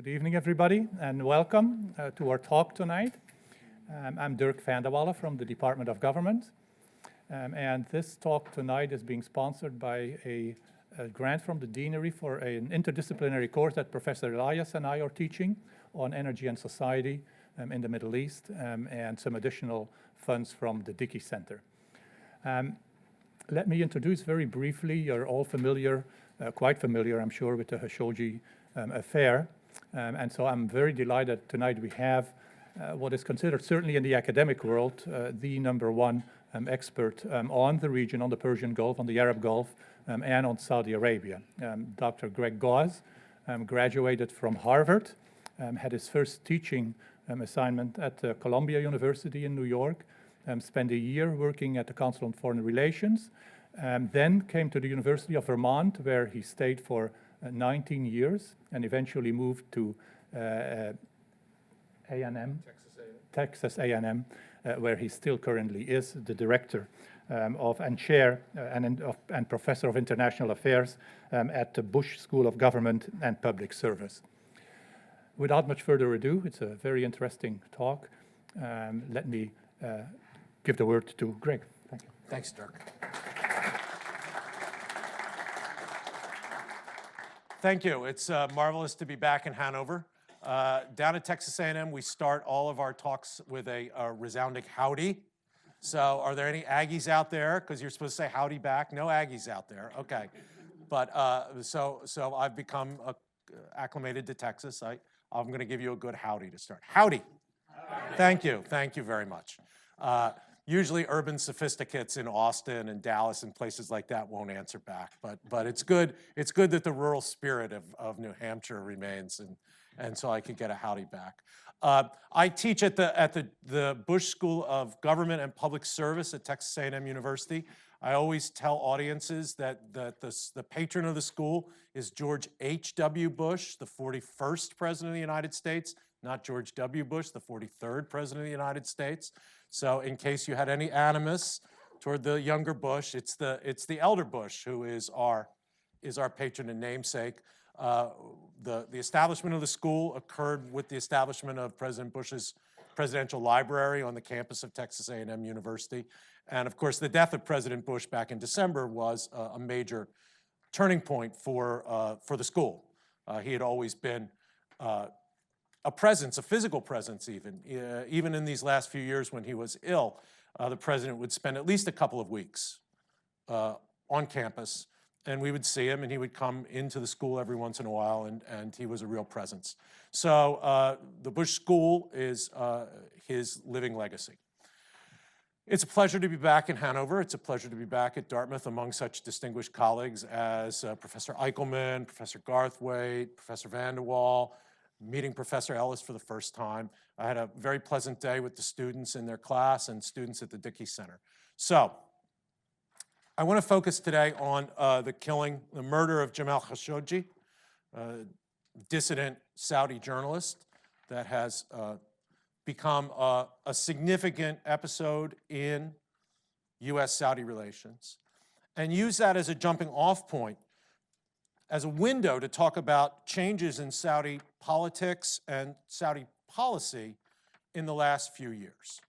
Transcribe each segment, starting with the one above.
Good evening, everybody, and welcome to our talk tonight. I'm Dirk van der Wallen from the Department of Government, and this talk tonight is being sponsored by a grant from the Deanery for an interdisciplinary course that Professor Elias and I are teaching on energy and society in the Middle East, and some additional funds from the Dickey Center. Let me introduce very briefly. You're all familiar, quite familiar, I'm sure, with the Khashoggi affair. And so I'm very delighted tonight we have what is considered, certainly in the academic world, the number one expert on the region, on the Persian Gulf, on the Arab Gulf, and on Saudi Arabia. Dr. Greg Gause graduated from Harvard, had his first teaching assignment at Columbia University in New York, spent a year working at the Council on Foreign Relations, then came to the University of Vermont, where he stayed for 19 years and eventually moved to A&M, Texas A&M, where he still currently is the director of and chair and professor of international affairs at the Bush School of Government and Public Service. Without much further ado, it's a very interesting talk. Let me give the word to Greg. Thank you. Thanks, Dirk. Thank you. It's marvelous to be back in Hanover. Down at Texas A&M, we start all of our talks with a resounding howdy. So are there any Aggies out there? Because you're supposed to say howdy back. No Aggies out there. Okay. But so I've become acclimated to Texas. I'm going to give you a good howdy to start. Howdy. Howdy. Thank you. Thank you very much. Usually urban sophisticates in Austin and Dallas and places like that won't answer back, but it's good that the rural spirit of New Hampshire remains, and so I can get a howdy back. I teach at the Bush School of Government and Public Service at Texas A&M University. I always tell audiences that the patron of the school is George H.W. Bush, the 41st President of the United States, not George W. Bush, the 43rd President of the United States. So in case you had any animus toward the younger Bush, it's the elder Bush who is our patron and namesake. The establishment of the school occurred with the establishment of President Bush's presidential library on the campus of Texas A&M University. And of course, the death of President Bush back in December was a major turning point for the school. He had always been a presence, a physical presence even in these last few years when he was ill. The president would spend at least a couple of weeks on campus, and we would see him, and he would come into the school every once in a while, and he was a real presence. So the Bush School is his living legacy. It's a pleasure to be back in Hanover. It's a pleasure to be back at Dartmouth among such distinguished colleagues as Professor Eichelman, Professor Garthwaite, Professor van der Wal, meeting Professor Ellis for the first time. I had a very pleasant day with the students in their class and students at the Dickey Center. So I want to focus today on the murder of Jamal Khashoggi, a dissident Saudi journalist that has become a significant episode in U.S.-Saudi relations, and use that as a jumping off point, as a window to talk about changes in Saudi politics and Saudi policy in the last few years.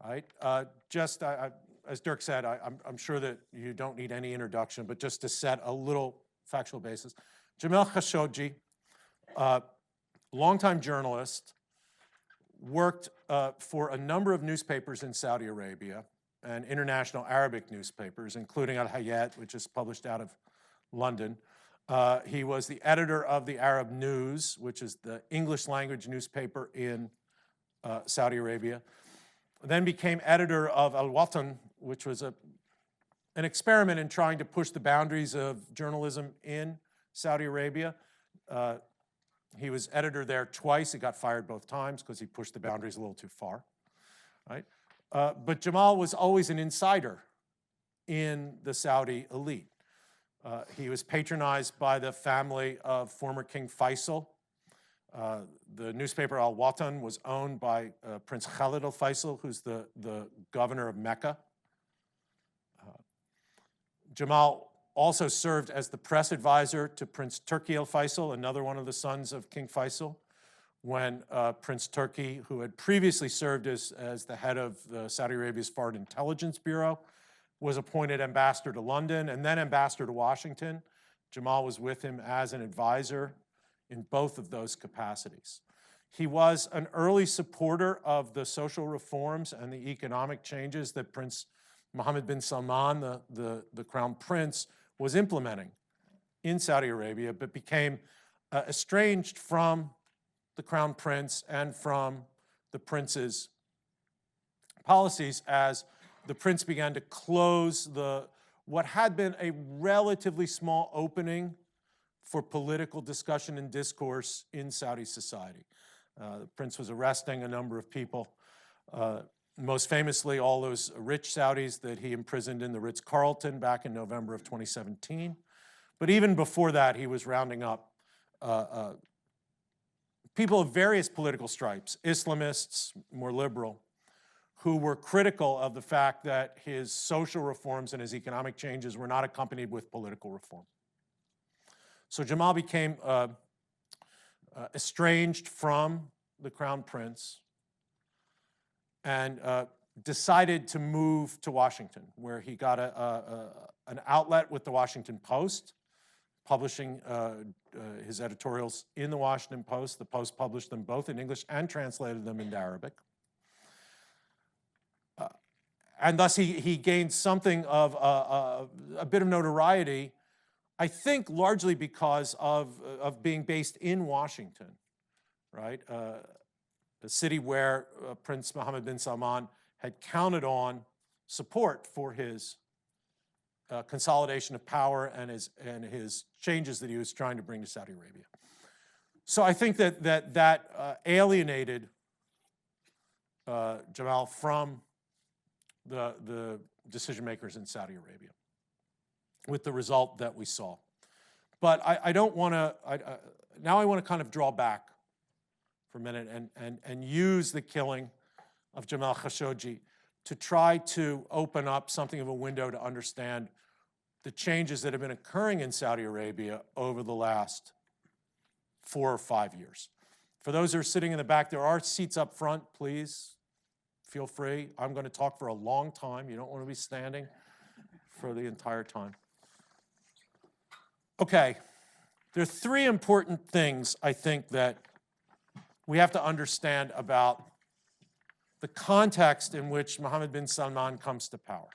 Right? As Dirk said, I'm sure that you don't need any introduction, but just to set a little factual basis. Jamal Khashoggi, longtime journalist, worked for a number of newspapers in Saudi Arabia and international Arabic newspapers, including Al-Hayat, which is published out of London. He was the editor of the Arab News, which is the English language newspaper in Saudi Arabia. Then became editor of Al-Watan, which was an experiment in trying to push the boundaries of journalism in Saudi Arabia. He was editor there twice. He got fired both times because he pushed the boundaries a little too far. Right? But Jamal was always an insider in the Saudi elite. He was patronized by the family of former King Faisal. The newspaper Al-Watan was owned by Prince Khalid al-Faisal, who's the governor of Mecca. Jamal also served as the press advisor to Prince Turki al Faisal, another one of the sons of King Faisal, when Prince Turki, who had previously served as the head of Saudi Arabia's Foreign Intelligence Bureau, was appointed ambassador to London and then ambassador to Washington. Jamal was with him as an advisor in both of those capacities. He was an early supporter of the social reforms and the economic changes that Prince Mohammed bin Salman, the crown prince, was implementing in Saudi Arabia, but became estranged from the crown prince and from the prince's policies as the prince began to close what had been a relatively small opening for political discussion and discourse in Saudi society. The prince was arresting a number of people, most famously all those rich Saudis that he imprisoned in the Ritz-Carlton back in November of 2017. But even before that, he was rounding up people of various political stripes, Islamists, more liberal, who were critical of the fact that his social reforms and his economic changes were not accompanied with political reform. So Jamal became estranged from the crown prince and decided to move to Washington, where he got an outlet with the Washington Post, publishing his editorials in the Washington Post. The Post published them both in English and translated them into Arabic. And thus he gained something of a bit of notoriety, I think largely because of being based in Washington, right? A city where Prince Mohammed bin Salman had counted on support for his consolidation of power and his changes that he was trying to bring to Saudi Arabia. So I think that alienated Jamal from the decision makers in Saudi Arabia, with the result that we saw. But I don't want to, now I want to kind of draw back for a minute and use the killing of Jamal Khashoggi to try to open up something of a window to understand the changes that have been occurring in Saudi Arabia over the last 4 or 5 years. For those who are sitting in the back, there are seats up front, please. Feel free. I'm going to talk for a long time. You don't want to be standing for the entire time. Okay, there are 3 important things I think that we have to understand about the context in which Mohammed bin Salman comes to power.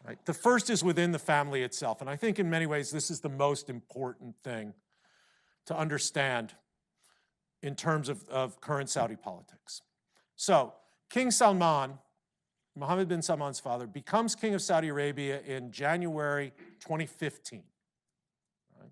Right? The first is within the family itself, and I think in many ways this is the most important thing to understand in terms of current Saudi politics. So, King Salman, Mohammed bin Salman's father, becomes king of Saudi Arabia in January 2015. Right?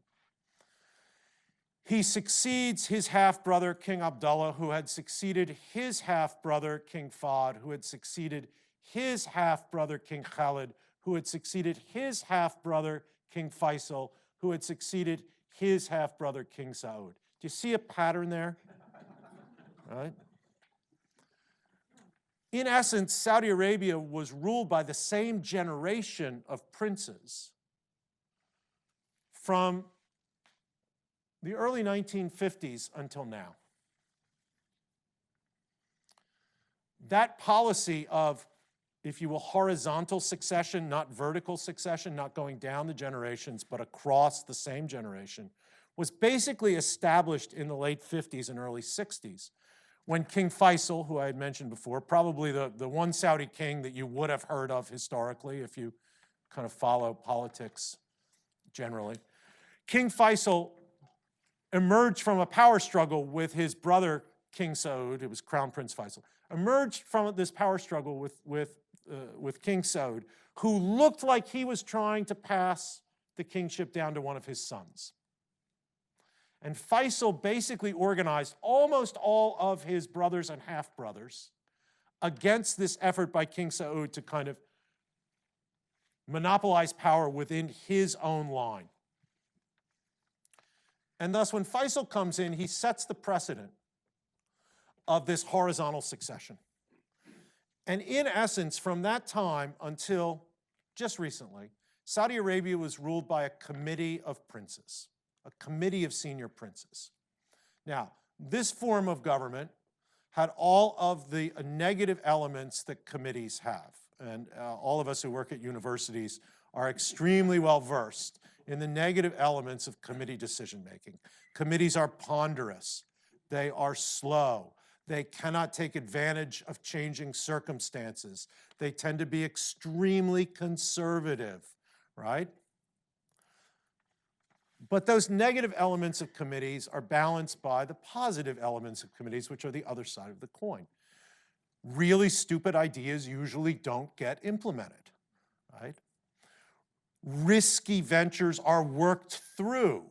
He succeeds his half-brother, King Abdullah, who had succeeded his half-brother, King Fahd, who had succeeded his half-brother, King Khalid, who had succeeded his half-brother, King Faisal, who had succeeded his half-brother, King Saud. Do you see a pattern there? Right? In essence, Saudi Arabia was ruled by the same generation of princes from the early 1950s until now. That policy of, if you will, horizontal succession, not vertical succession, not going down the generations, but across the same generation, was basically established in the late 50s and early 60s. When King Faisal, who I had mentioned before, probably the one Saudi king that you would have heard of historically if you kind of follow politics generally, King Faisal emerged from a power struggle with his brother, King Saud. It was Crown Prince Faisal. Emerged from this power struggle with King Saud, who looked like he was trying to pass the kingship down to one of his sons. And Faisal basically organized almost all of his brothers and half-brothers against this effort by King Saud to kind of monopolize power within his own line. And thus, when Faisal comes in, he sets the precedent of this horizontal succession. And in essence, from that time until just recently, Saudi Arabia was ruled by a committee of princes, a committee of senior princes. Now, this form of government had all of the negative elements that committees have. And all of us who work at universities are extremely well versed in the negative elements of committee decision-making. Committees are ponderous. They are slow. They cannot take advantage of changing circumstances. They tend to be extremely conservative, right? But those negative elements of committees are balanced by the positive elements of committees, which are the other side of the coin. Really stupid ideas usually don't get implemented, right? Risky ventures are worked through,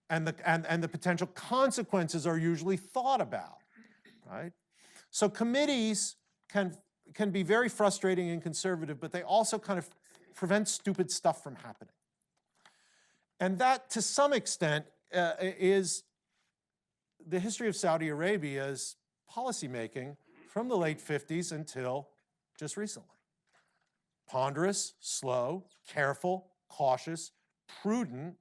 and the potential consequences are usually thought about, right? So committees can be very frustrating and conservative, but they also kind of prevent stupid stuff from happening. And that, to some extent, is the history of Saudi Arabia's policymaking from the late 50s until just recently. Ponderous, slow, careful, cautious, prudent,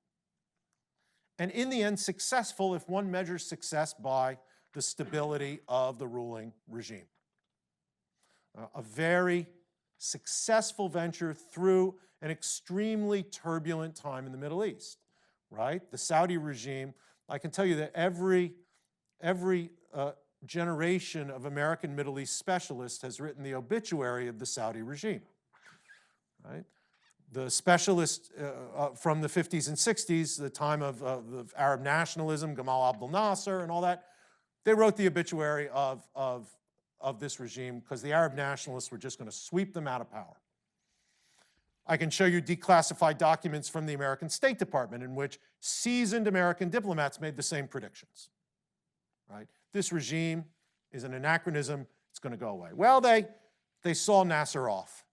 and in the end successful if one measures success by the stability of the ruling regime. A very successful venture through an extremely turbulent time in the Middle East, right? The Saudi regime, I can tell you that every generation of American Middle East specialists has written the obituary of the Saudi regime, right? The specialists from the 50s and 60s, the time of Arab nationalism, Gamal Abdel Nasser and all that, they wrote the obituary of this regime because the Arab nationalists were just going to sweep them out of power. I can show you declassified documents from the American State Department in which seasoned American diplomats made the same predictions, right? This regime is an anachronism, it's going to go away. Well, they saw Nasser off.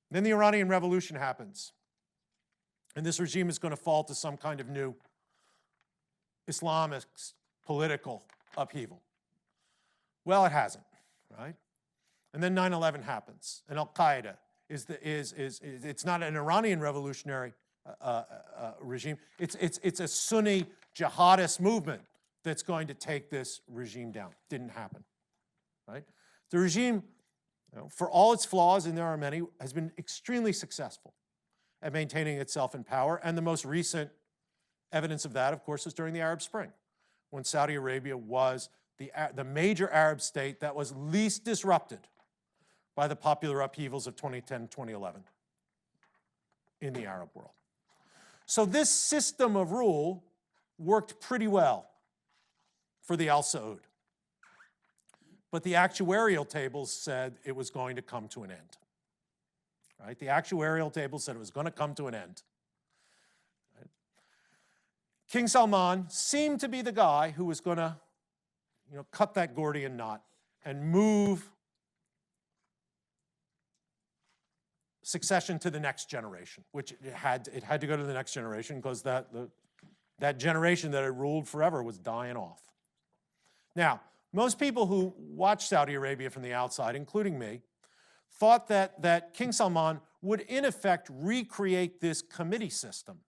Then the Iranian Revolution happens, and this regime is going to fall to some kind of new Islamic political upheaval. Well, it hasn't, right? And then 9/11 happens, and Al-Qaeda it's not an Iranian revolutionary regime. It's a Sunni jihadist movement that's going to take this regime down. Didn't happen, right? The regime, for all its flaws, and there are many, has been extremely successful at maintaining itself in power. And the most recent evidence of that, of course, was during the Arab Spring, when Saudi Arabia was the major Arab state that was least disrupted by the popular upheavals of 2010, 2011 in the Arab world. So this system of rule worked pretty well for the Al Saud. But the actuarial tables said it was going to come to an end. Right? The actuarial table said it was going to come to an end. Right? King Salman seemed to be the guy who was going to cut that Gordian knot and move succession to the next generation, which it had to go to the next generation because that generation that had ruled forever was dying off. Now, most people who watch Saudi Arabia from the outside, including me, thought that King Salman would in effect recreate this committee system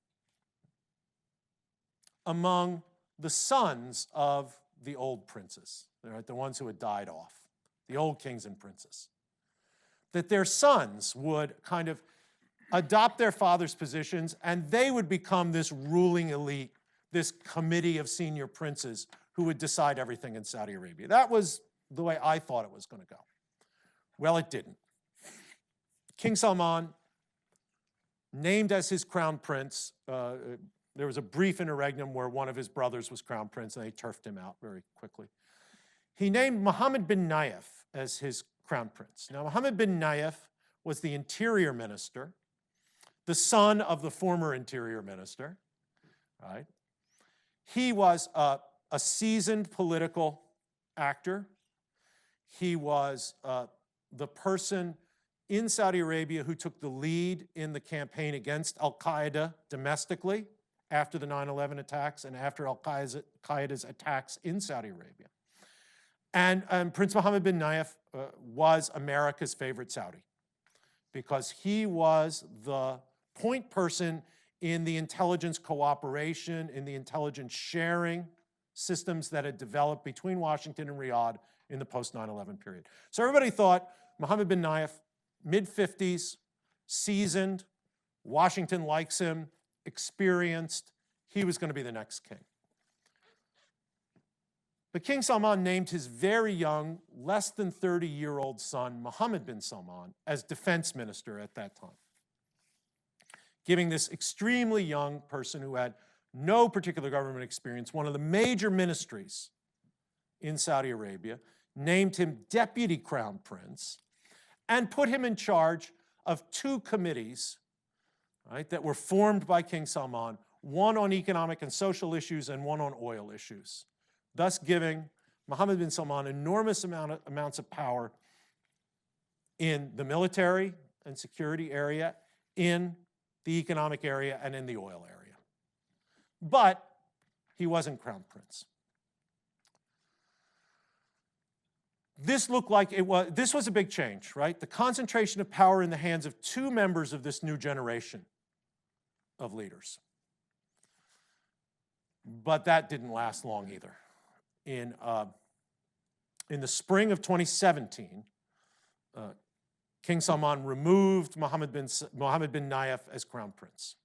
among the sons of the old princes, right, the ones who had died off, the old kings and princes. That their sons would kind of adopt their father's positions and they would become this ruling elite, this committee of senior princes who would decide everything in Saudi Arabia. That was the way I thought it was going to go. Well, it didn't. King Salman, named as his crown prince, there was a brief interregnum where one of his brothers was crown prince and they turfed him out very quickly. He named Mohammed bin Nayef as his crown prince. Now, Mohammed bin Nayef was the interior minister, the son of the former interior minister, right? He was a seasoned political actor. He was the person in Saudi Arabia who took the lead in the campaign against al-Qaeda domestically after the 9/11 attacks and after al-Qaeda's attacks in Saudi Arabia. And Prince Mohammed bin Nayef was America's favorite Saudi. because he was the point person in the intelligence cooperation, in the intelligence sharing systems that had developed between Washington and Riyadh in the post 9/11 period. So everybody thought Mohammed bin Nayef, mid-50s, seasoned, Washington likes him, experienced, he was going to be the next king. But King Salman named his very young, less than 30-year-old son, Mohammed bin Salman, as defense minister at that time, giving this extremely young person who had no particular government experience, one of the major ministries in Saudi Arabia, named him deputy crown prince, and put him in charge of two committees, right, that were formed by King Salman, one on economic and social issues and one on oil issues, thus giving Mohammed bin Salman enormous amounts of power in the military and security area, in the economic area, and in the oil area. But he wasn't crown prince. This looked like this was a big change, right? The concentration of power in the hands of two members of this new generation of leaders. But that didn't last long either. In the spring of 2017, King Salman removed Mohammed bin Nayef as crown prince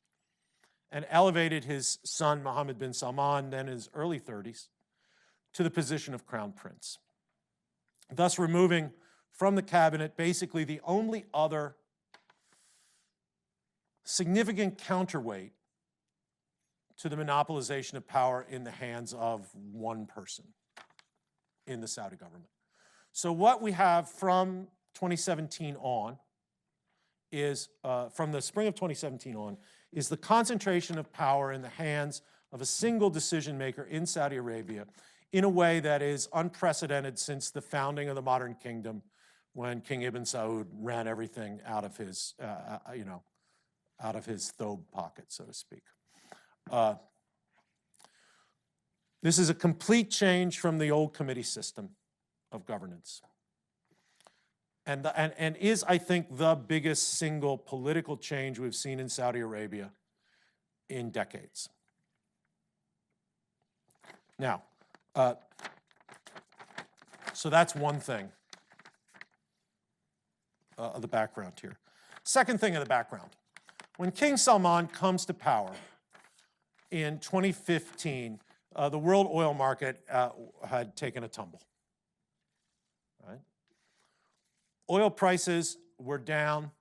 and elevated his son, Mohammed bin Salman, then in his early 30s, to the position of crown prince, thus removing from the cabinet basically the only other significant counterweight to the monopolization of power in the hands of one person in the Saudi government. So what we have from 2017 on is, from the spring of 2017 on, is the concentration of power in the hands of a single decision maker in Saudi Arabia in a way that is unprecedented since the founding of the modern kingdom, when King Ibn Saud ran everything out of his, out of his thobe pocket, so to speak. This is a complete change from the old committee system of governance, and is, I think, the biggest single political change we've seen in Saudi Arabia in decades. Now, so that's one thing of the background here. Second thing of the background. When King Salman comes to power in 2015, the world oil market had taken a tumble. Right? Oil prices were down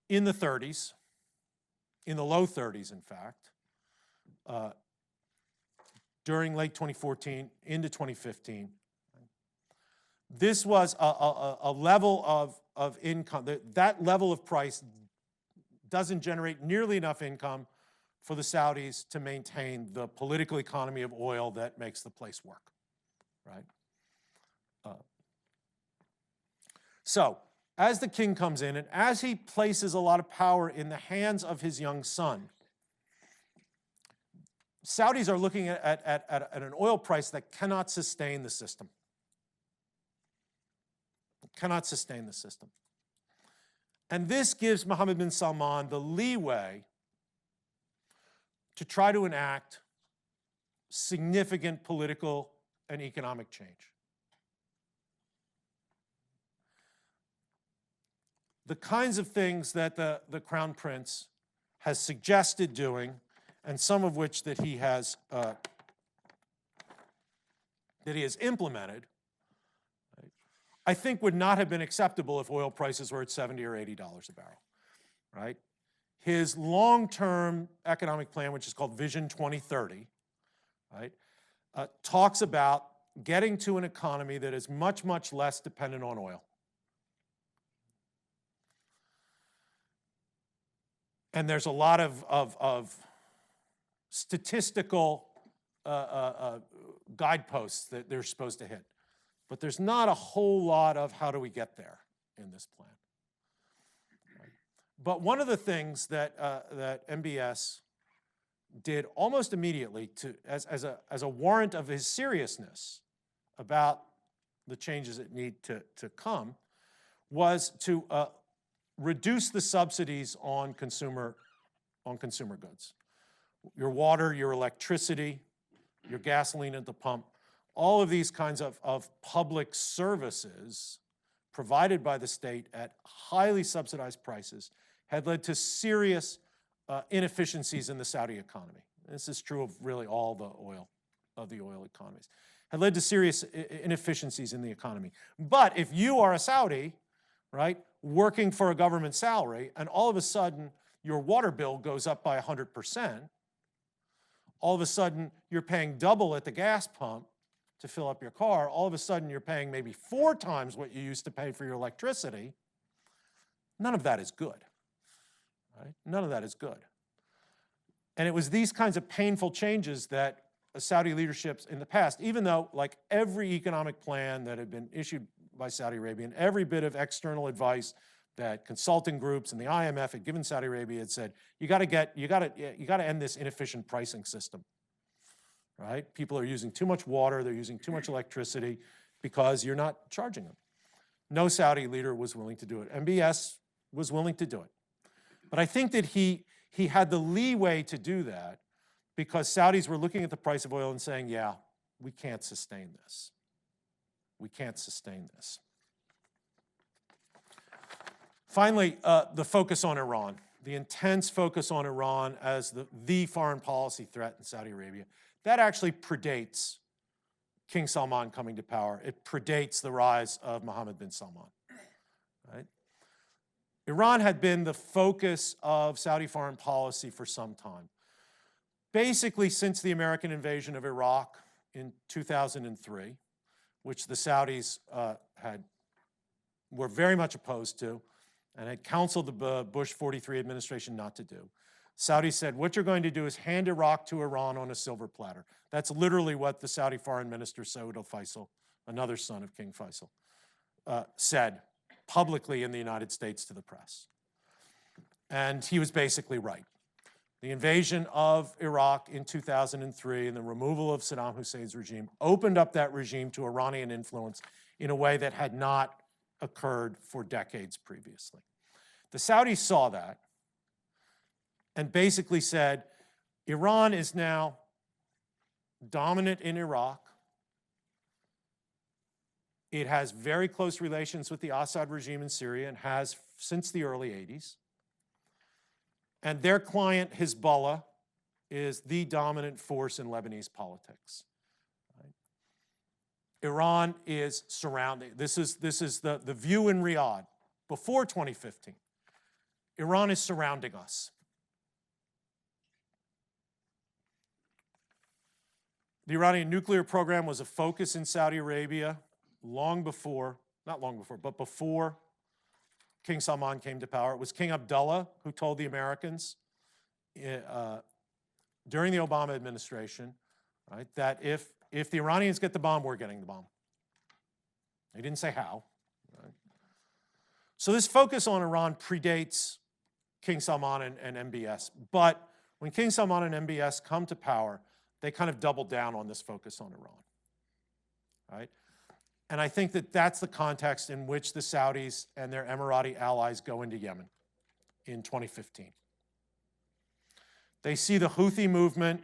in the 30s, in the low 30s, in fact, during late 2014 into 2015. This was a level of income. That level of price doesn't generate nearly enough income for the Saudis to maintain the political economy of oil that makes the place work, right? So, as the king comes in and as he places a lot of power in the hands of his young son, Saudis are looking at an oil price that cannot sustain the system. Cannot sustain the system. And this gives Mohammed bin Salman the leeway to try to enact significant political and economic change. The kinds of things that the Crown Prince has suggested doing, and some of which that he has implemented, I think would not have been acceptable if oil prices were at $70 or $80 a barrel, right? His long-term economic plan, which is called Vision 2030, right, talks about getting to an economy that is much, much less dependent on oil. And there's a lot of statistical guideposts that they're supposed to hit. But there's not a whole lot of how do we get there in this plan. But one of the things that MBS did almost immediately as a warrant of his seriousness about the changes that need to come was to reduce the subsidies on consumer goods. Your water, your electricity, your gasoline at the pump, all of these kinds of public services provided by the state at highly subsidized prices had led to serious inefficiencies in the Saudi economy. This is true of really all the oil economies. Had led to serious inefficiencies in the economy. But if you are a Saudi, right, working for a government salary, and all of a sudden your water bill goes up by 100%, all of a sudden you're paying double at the gas pump to fill up your car, all of a sudden you're paying maybe 4 times what you used to pay for your electricity, none of that is good, right? None of that is good. And it was these kinds of painful changes that Saudi leaderships in the past, even though like every economic plan that had been issued by Saudi Arabia and every bit of external advice that consulting groups and the IMF had given Saudi Arabia had said, you got to end this inefficient pricing system, right? People are using too much water, they're using too much electricity because you're not charging them. No Saudi leader was willing to do it. MBS was willing to do it. But I think that he had the leeway to do that because Saudis were looking at the price of oil and saying, yeah, we can't sustain this. We can't sustain this. Finally, the focus on Iran, the intense focus on Iran as the foreign policy threat in Saudi Arabia. That actually predates King Salman coming to power. It predates the rise of Mohammed bin Salman, right? Iran had been the focus of Saudi foreign policy for some time. Basically since the American invasion of Iraq in 2003, which the Saudis were very much opposed to and had counseled the Bush 43 administration not to do. Saudis said, what you're going to do is hand Iraq to Iran on a silver platter. That's literally what the Saudi foreign minister, Saud al-Faisal, another son of King Faisal, said publicly in the United States to the press. And he was basically right. The invasion of Iraq in 2003 and the removal of Saddam Hussein's regime opened up that regime to Iranian influence in a way that had not occurred for decades previously. The Saudis saw that and basically said, Iran is now dominant in Iraq. It has very close relations with the Assad regime in Syria and has since the early 80s. And their client, Hezbollah, is the dominant force in Lebanese politics. Right? Iran is surrounding. This is the view in Riyadh before 2015. Iran is surrounding us. The Iranian nuclear program was a focus in Saudi Arabia before King Salman came to power. It was King Abdullah who told the Americans during the Obama administration, right, that if the Iranians get the bomb, we're getting the bomb. They didn't say how. Right? So this focus on Iran predates King Salman and MBS. But when King Salman and MBS come to power, they kind of double down on this focus on Iran. Right? And I think that that's the context in which the Saudis and their Emirati allies go into Yemen in 2015. They see the Houthi movement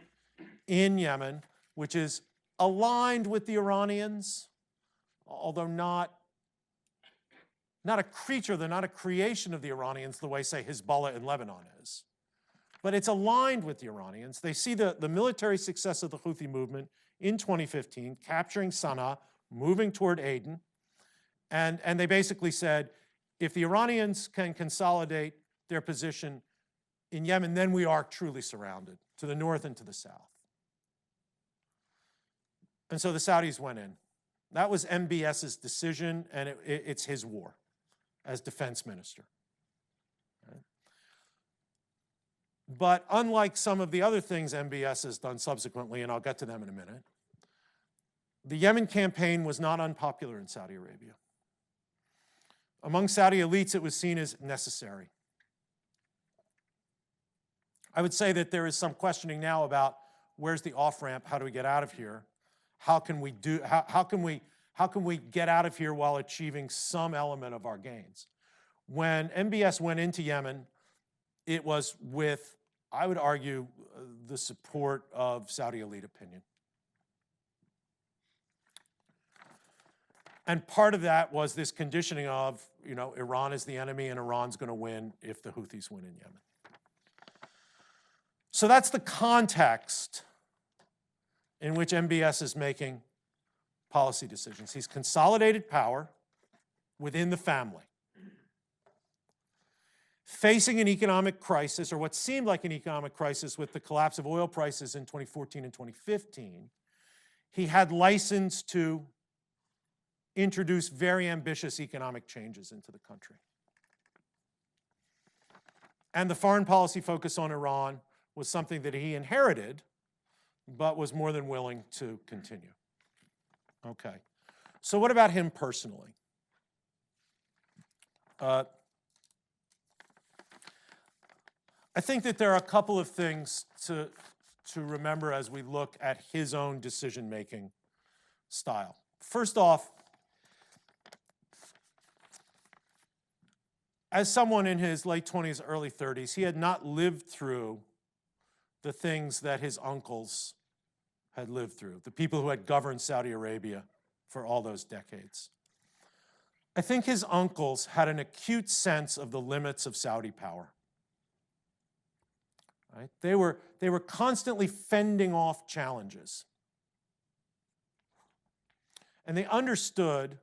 in Yemen, which is aligned with the Iranians, although not a creature, they're not a creation of the Iranians the way, say, Hezbollah in Lebanon is. But it's aligned with the Iranians. They see the military success of the Houthi movement in 2015, capturing Sana'a, moving toward Aden, and they basically said, if the Iranians can consolidate their position in Yemen, then we are truly surrounded, to the north and to the south. And so the Saudis went in. That was MBS's decision, and it's his war as defense minister. Right? But unlike some of the other things MBS has done subsequently, and I'll get to them in a minute, the Yemen campaign was not unpopular in Saudi Arabia. Among Saudi elites, it was seen as necessary. I would say that there is some questioning now about where's the off-ramp, how do we get out of here? How can How can we get out of here while achieving some element of our gains? When MBS went into Yemen, it was with, I would argue, the support of Saudi elite opinion. And part of that was this conditioning of, Iran is the enemy and Iran's going to win if the Houthis win in Yemen. So that's the context in which MBS is making policy decisions. He's consolidated power within the family. Facing an economic crisis, or what seemed like an economic crisis with the collapse of oil prices in 2014 and 2015, he had license to introduce very ambitious economic changes into the country. And the foreign policy focus on Iran was something that he inherited, but was more than willing to continue. Okay, so what about him personally? I think that there are a couple of things to remember as we look at his own decision-making style. First off, as someone in his late 20s, early 30s, he had not lived through the things that his uncles had lived through, the people who had governed Saudi Arabia for all those decades. I think his uncles had an acute sense of the limits of Saudi power. Right? They were constantly fending off challenges. And they understood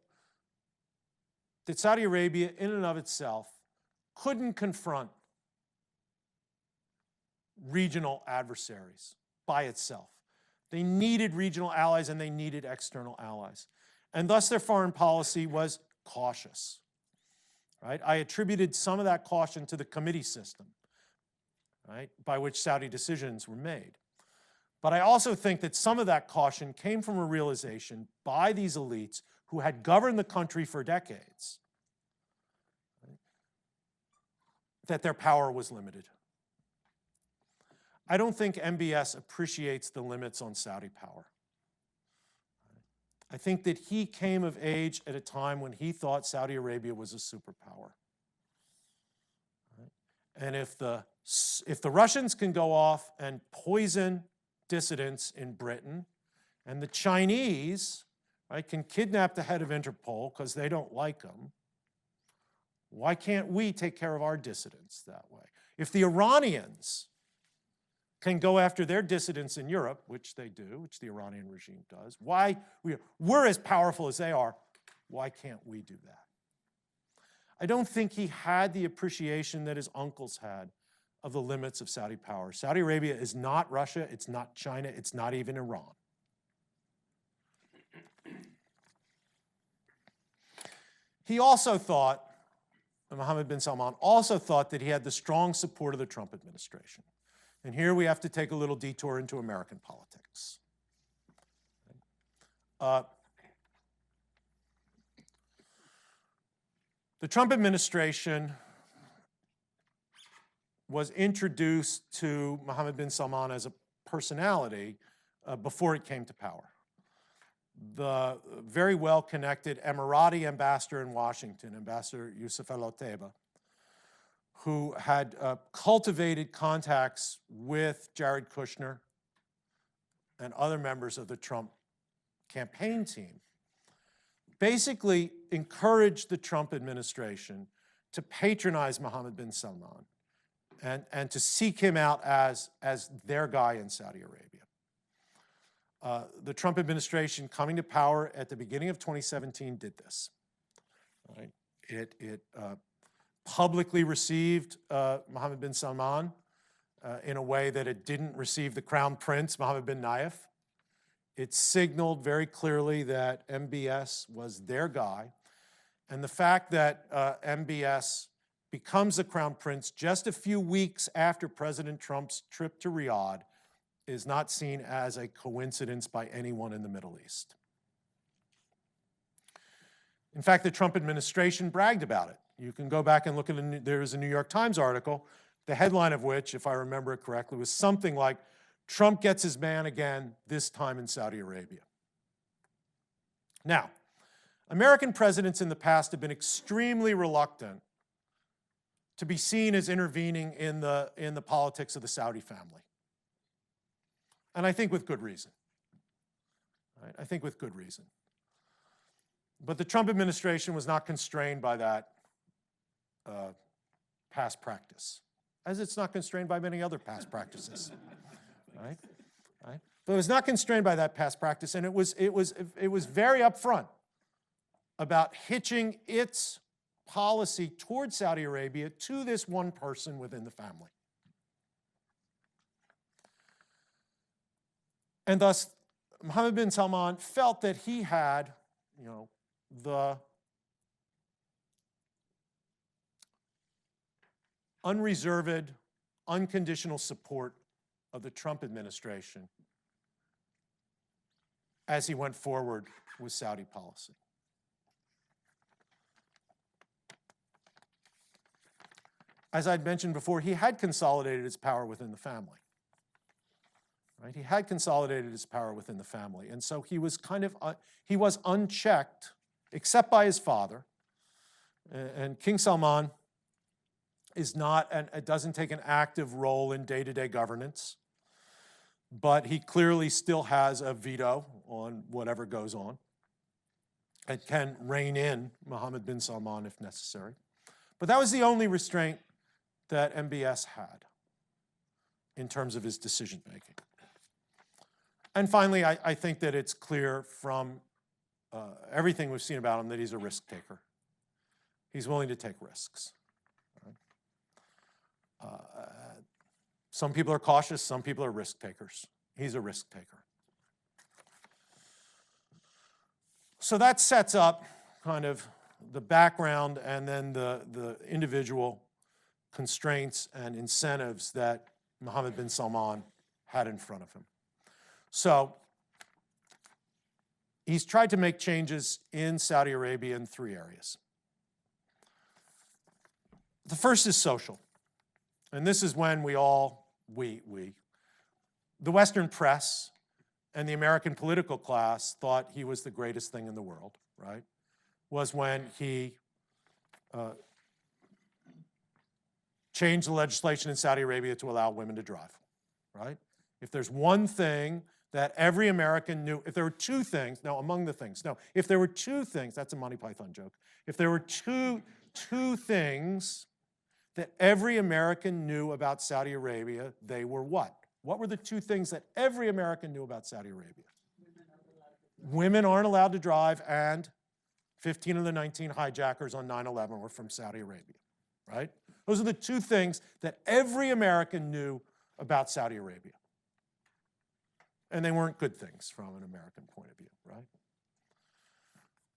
that Saudi Arabia, in and of itself, couldn't confront regional adversaries by itself. They needed regional allies and they needed external allies. And thus their foreign policy was cautious. Right? I attributed some of that caution to the committee system, right, by which Saudi decisions were made. But I also think that some of that caution came from a realization by these elites who had governed the country for decades, right, that their power was limited. I don't think MBS appreciates the limits on Saudi power. I think that he came of age at a time when he thought Saudi Arabia was a superpower. Right? And if the Russians can go off and poison dissidents in Britain, and the Chinese, right, can kidnap the head of Interpol because they don't like him, why can't we take care of our dissidents that way? If the Iranians can go after their dissidents in Europe, which they do, which the Iranian regime does, we're as powerful as they are, why can't we do that? I don't think he had the appreciation that his uncles had of the limits of Saudi power. Saudi Arabia is not Russia, it's not China, it's not even Iran. He also thought, Mohammed bin Salman also thought that he had the strong support of the Trump administration. And here we have to take a little detour into American politics. The Trump administration was introduced to Mohammed bin Salman as a personality before it came to power. The very well-connected Emirati ambassador in Washington, Ambassador Yusuf El-Otaiba, who had cultivated contacts with Jared Kushner and other members of the Trump campaign team, basically encouraged the Trump administration to patronize Mohammed bin Salman and to seek him out as their guy in Saudi Arabia. The Trump administration coming to power at the beginning of 2017 did this. Right? It publicly received Mohammed bin Salman in a way that it didn't receive the Crown Prince, Mohammed bin Nayef. It signaled very clearly that MBS was their guy. And the fact that MBS becomes the Crown Prince just a few weeks after President Trump's trip to Riyadh is not seen as a coincidence by anyone in the Middle East. In fact, the Trump administration bragged about it. You can go back and look at there was a New York Times article, the headline of which, if I remember it correctly, was something like, "Trump gets his man again, this time in Saudi Arabia." Now, American presidents in the past have been extremely reluctant to be seen as intervening in the politics of the Saudi family. And I think with good reason. Right? I think with good reason. But the Trump administration was not constrained by that past practice, as it's not constrained by many other past practices. Right? Right? But it was not constrained by that past practice, and it was very upfront about hitching its policy towards Saudi Arabia to this one person within the family. And thus, Mohammed bin Salman felt that he had, the unreserved, unconditional support of the Trump administration as he went forward with Saudi policy. As I'd mentioned before, he had consolidated his power within the family. Right? He had consolidated his power within the family. And so he was he was unchecked, except by his father. And King Salman is not, and doesn't take an active role in day-to-day governance, but he clearly still has a veto on whatever goes on and can rein in Mohammed bin Salman if necessary. But that was the only restraint that MBS had in terms of his decision-making. And finally, I think that it's clear from everything we've seen about him that he's a risk taker. He's willing to take risks. Right? Some people are cautious, some people are risk takers. He's a risk taker. So that sets up kind of the background and then the individual constraints and incentives that Mohammed bin Salman had in front of him. So he's tried to make changes in Saudi Arabia in three areas. The first is social. And this is when the Western press and the American political class thought he was the greatest thing in the world, right? Was when he changed the legislation in Saudi Arabia to allow women to drive, right? If there's one thing that every American knew, if there were two things, if there were two things, that's a Monty Python joke. If there were two things that every American knew about Saudi Arabia, they were what? What were the two things that every American knew about Saudi Arabia? Women aren't allowed to drive, and 15 of the 19 hijackers on 9/11 were from Saudi Arabia, right? Those are the two things that every American knew about Saudi Arabia. And they weren't good things from an American point of view, right?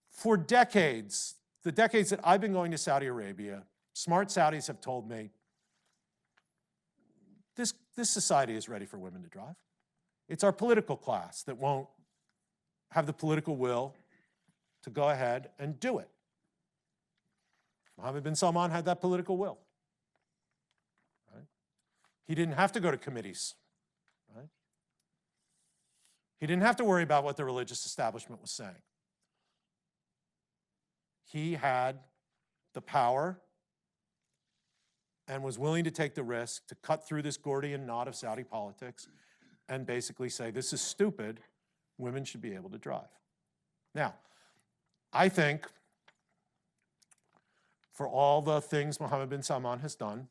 For decades, the decades that I've been going to Saudi Arabia, smart Saudis have told me, this society is ready for women to drive. It's our political class that won't have the political will to go ahead and do it. Mohammed bin Salman had that political will. Right? He didn't have to go to committees. Right? He didn't have to worry about what the religious establishment was saying. He had the power and was willing to take the risk to cut through this Gordian knot of Saudi politics and basically say, this is stupid, women should be able to drive. Now, I think for all the things Mohammed bin Salman has done,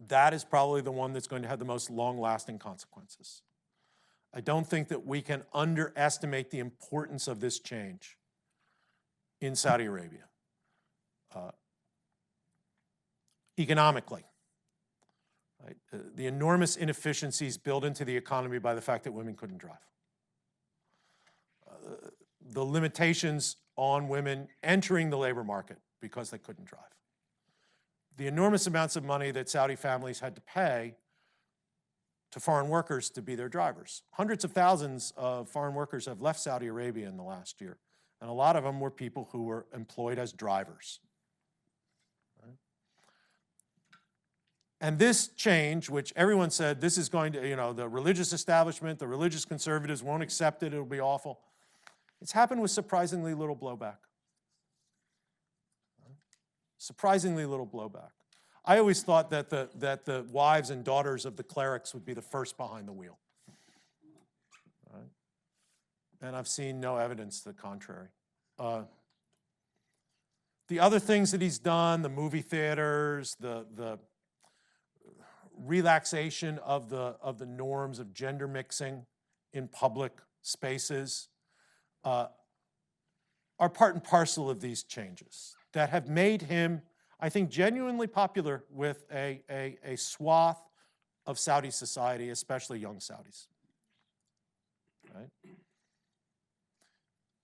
that is probably the one that's going to have the most long-lasting consequences. I don't think that we can underestimate the importance of this change in Saudi Arabia. Economically, right? The enormous inefficiencies built into the economy by the fact that women couldn't drive. The limitations on women entering the labor market because they couldn't drive. The enormous amounts of money that Saudi families had to pay to foreign workers to be their drivers. Hundreds of thousands of foreign workers have left Saudi Arabia in the last year, and a lot of them were people who were employed as drivers. And this change, which everyone said this is going to, the religious establishment, the religious conservatives won't accept it, it'll be awful. It's happened with surprisingly little blowback. Surprisingly little blowback. I always thought that the wives and daughters of the clerics would be the first behind the wheel. Right? And I've seen no evidence to the contrary. The other things that he's done, the movie theaters, the relaxation of the norms of gender mixing in public spaces, are part and parcel of these changes that have made him, I think, genuinely popular with a swath of Saudi society, especially young Saudis. Right?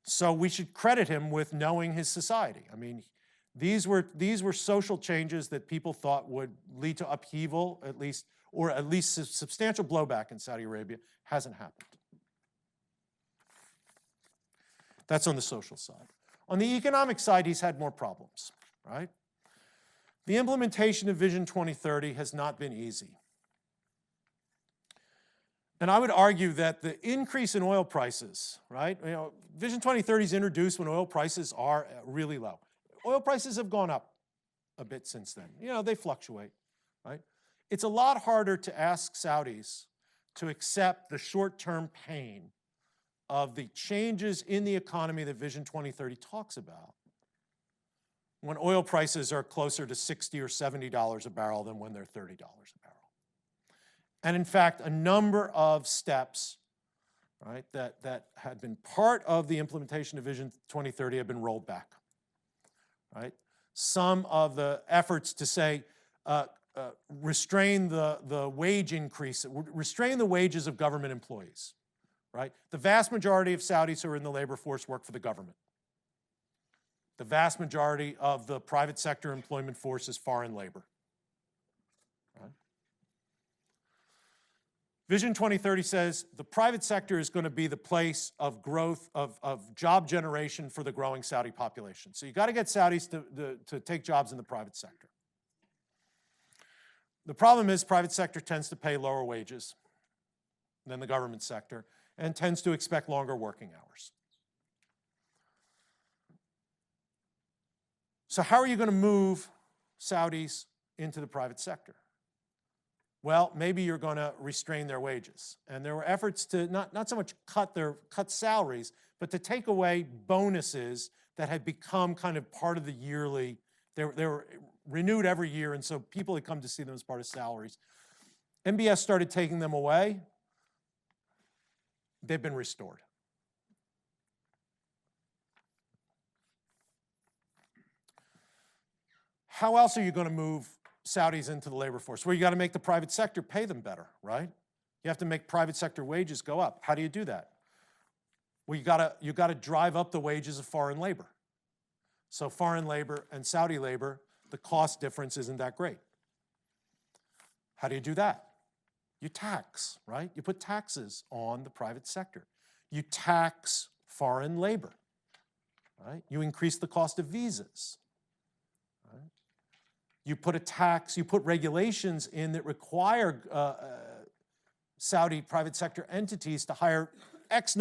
So we should credit him with knowing his society. I mean, these were social changes that people thought would lead to upheaval, at least substantial blowback in Saudi Arabia. Hasn't happened. That's on the social side. On the economic side, he's had more problems, right? The implementation of Vision 2030 has not been easy. And I would argue that the increase in oil prices, right? Vision 2030 is introduced when oil prices are really low. Oil prices have gone up a bit since then. They fluctuate, right? It's a lot harder to ask Saudis to accept the short-term pain of the changes in the economy that Vision 2030 talks about when oil prices are closer to $60 or $70 a barrel than when they're $30 a barrel. And in fact, a number of steps, right, that had been part of the implementation of Vision 2030 have been rolled back, right? Some of the efforts to say, restrain the wage increase, restrain the wages of government employees, right? The vast majority of Saudis who are in the labor force work for the government. The vast majority of the private sector employment force is foreign labor. Right? Vision 2030 says the private sector is going to be the place of growth, of job generation for the growing Saudi population. So you got to get Saudis to take jobs in the private sector. The problem is private sector tends to pay lower wages than the government sector and tends to expect longer working hours. So how are you going to move Saudis into the private sector? Well, maybe you're going to restrain their wages. And there were efforts to not so much cut salaries, but to take away bonuses that had become kind of part of the yearly, they were renewed every year, and so people had come to see them as part of salaries. MBS started taking them away. They've been restored. How else are you going to move Saudis into the labor force? Well, you got to make the private sector pay them better, right? You have to make private sector wages go up. How do you do that? Well, you got to drive up the wages of foreign labor. So foreign labor and Saudi labor, the cost difference isn't that great. How do you do that? You tax, right? You put taxes on the private sector. You tax foreign labor, right? You increase the cost of visas, right? You put a tax, you put regulations in that require Saudi private sector entities to hire X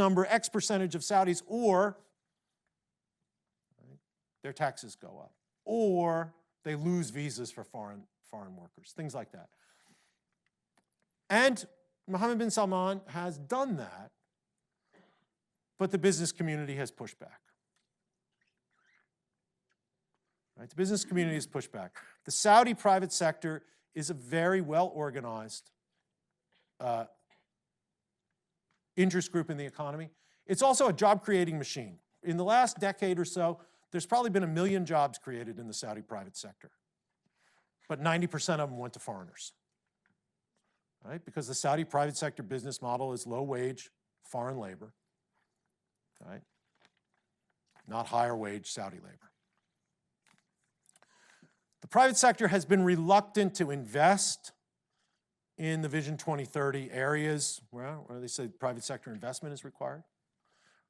percentage of Saudis, or right, their taxes go up, or they lose visas for foreign workers, things like that. And Mohammed bin Salman has done that, but the business community has pushed back. Right? The business community has pushed back. The Saudi private sector is a very well-organized interest group in the economy. It's also a job-creating machine. In the last decade or so, there's probably been 1 million jobs created in the Saudi private sector, but 90% of them went to foreigners. Right? Because the Saudi private sector business model is low-wage foreign labor, right? Not higher-wage Saudi labor. The private sector has been reluctant to invest in the Vision 2030 areas where they say private sector investment is required.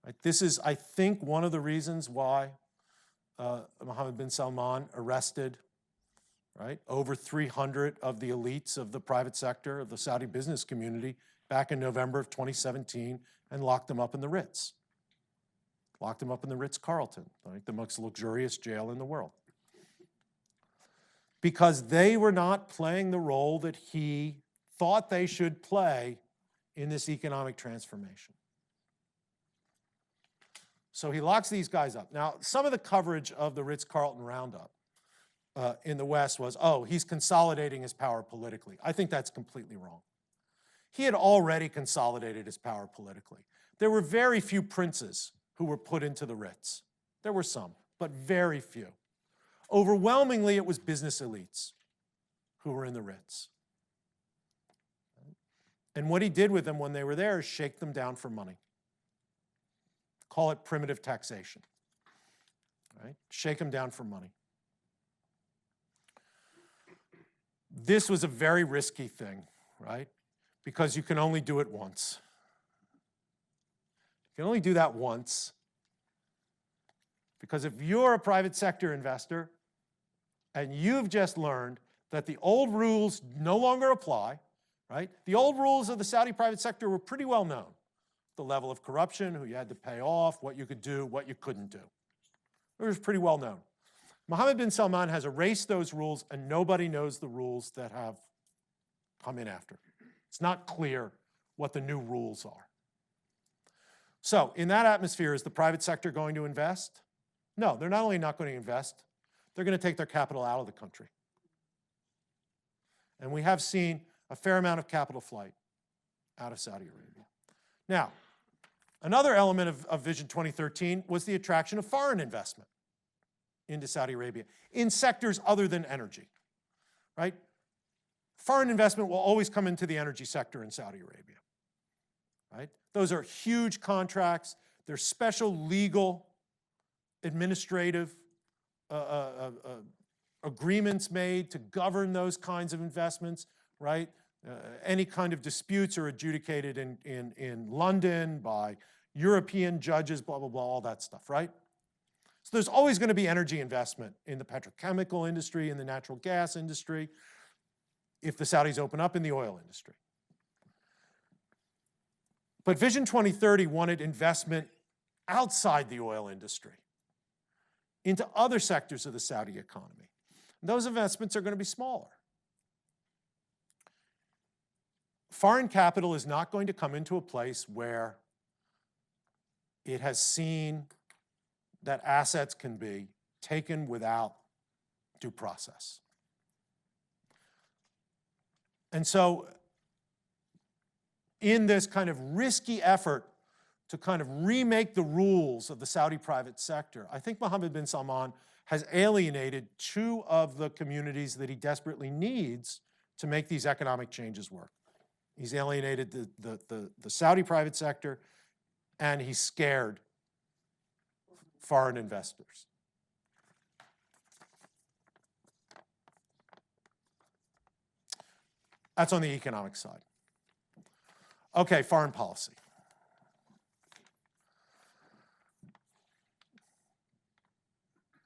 Right? This is, I think, one of the reasons why Mohammed bin Salman arrested over 300 of the elites of the private sector, of the Saudi business community, back in November of 2017 and locked them up in the Ritz. Locked him up in the Ritz-Carlton, like the most luxurious jail in the world. Because they were not playing the role that he thought they should play in this economic transformation. So he locks these guys up. Now, some of the coverage of the Ritz-Carlton roundup in the West was, oh, he's consolidating his power politically. I think that's completely wrong. He had already consolidated his power politically. There were very few princes who were put into the Ritz. There were some, but very few. Overwhelmingly, it was business elites who were in the Ritz. And what he did with them when they were there is shake them down for money. Call it primitive taxation. Right? Shake them down for money. This was a very risky thing, right? Because you can only do it once. You can only do that once. Because if you're a private sector investor and you've just learned that the old rules no longer apply, right? The old rules of the Saudi private sector were pretty well known. The level of corruption, who you had to pay off, what you could do, what you couldn't do. It was pretty well known. Mohammed bin Salman has erased those rules, and nobody knows the rules that have come in after. It's not clear what the new rules are. So in that atmosphere, is the private sector going to invest? No, they're not only not going to invest, they're going to take their capital out of the country. And we have seen a fair amount of capital flight out of Saudi Arabia. Now, another element of Vision 2013 was the attraction of foreign investment into Saudi Arabia in sectors other than energy, right? Foreign investment will always come into the energy sector in Saudi Arabia, right? Those are huge contracts. There's special legal, administrative agreements made to govern those kinds of investments, right? Any kind of disputes are adjudicated in London by European judges, blah, blah, blah, all that stuff, right? So there's always going to be energy investment in the petrochemical industry, in the natural gas industry, if the Saudis open up in the oil industry. But Vision 2030 wanted investment outside the oil industry, into other sectors of the Saudi economy. And those investments are going to be smaller. Foreign capital is not going to come into a place where it has seen that assets can be taken without due process. And so, in this kind of risky effort to kind of remake the rules of the Saudi private sector, I think Mohammed bin Salman has alienated two of the communities that he desperately needs to make these economic changes work. He's alienated the Saudi private sector, and he's scared foreign investors. That's on the economic side. Okay, foreign policy.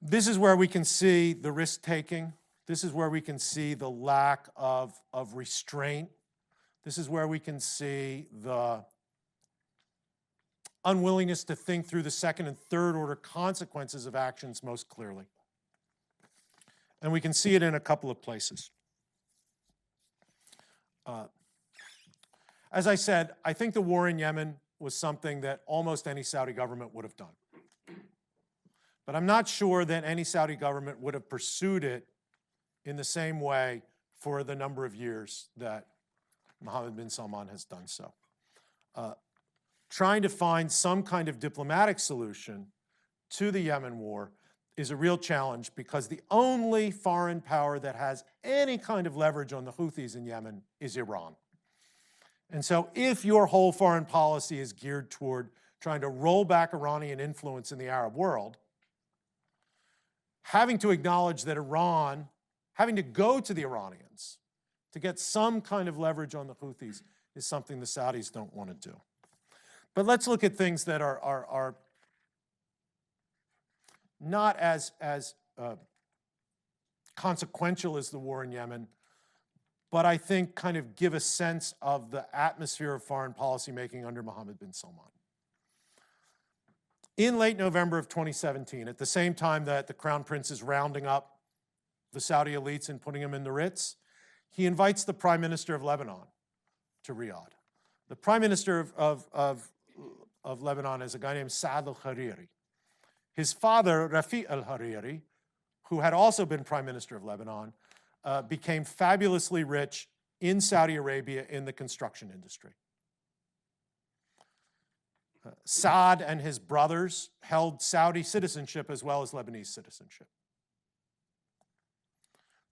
This is where we can see the risk-taking. This is where we can see the lack of restraint. This is where we can see the unwillingness to think through the second and third order consequences of actions most clearly. And we can see it in a couple of places. As I said, I think the war in Yemen was something that almost any Saudi government would have done. But I'm not sure that any Saudi government would have pursued it in the same way for the number of years that Mohammed bin Salman has done so. Trying to find some kind of diplomatic solution to the Yemen war is a real challenge because the only foreign power that has any kind of leverage on the Houthis in Yemen is Iran. And so if your whole foreign policy is geared toward trying to roll back Iranian influence in the Arab world, having to acknowledge that Iran, having to go to the Iranians to get some kind of leverage on the Houthis is something the Saudis don't want to do. But let's look at things that are not as consequential as the war in Yemen, but I think kind of give a sense of the atmosphere of foreign policy making under Mohammed bin Salman. In late November of 2017, at the same time that the Crown Prince is rounding up the Saudi elites and putting them in the Ritz, he invites the Prime Minister of Lebanon to Riyadh. The Prime Minister of Lebanon is a guy named Saad al-Hariri. His father, Rafi al-Hariri, who had also been Prime Minister of Lebanon, became fabulously rich in Saudi Arabia in the construction industry. Saad and his brothers held Saudi citizenship as well as Lebanese citizenship.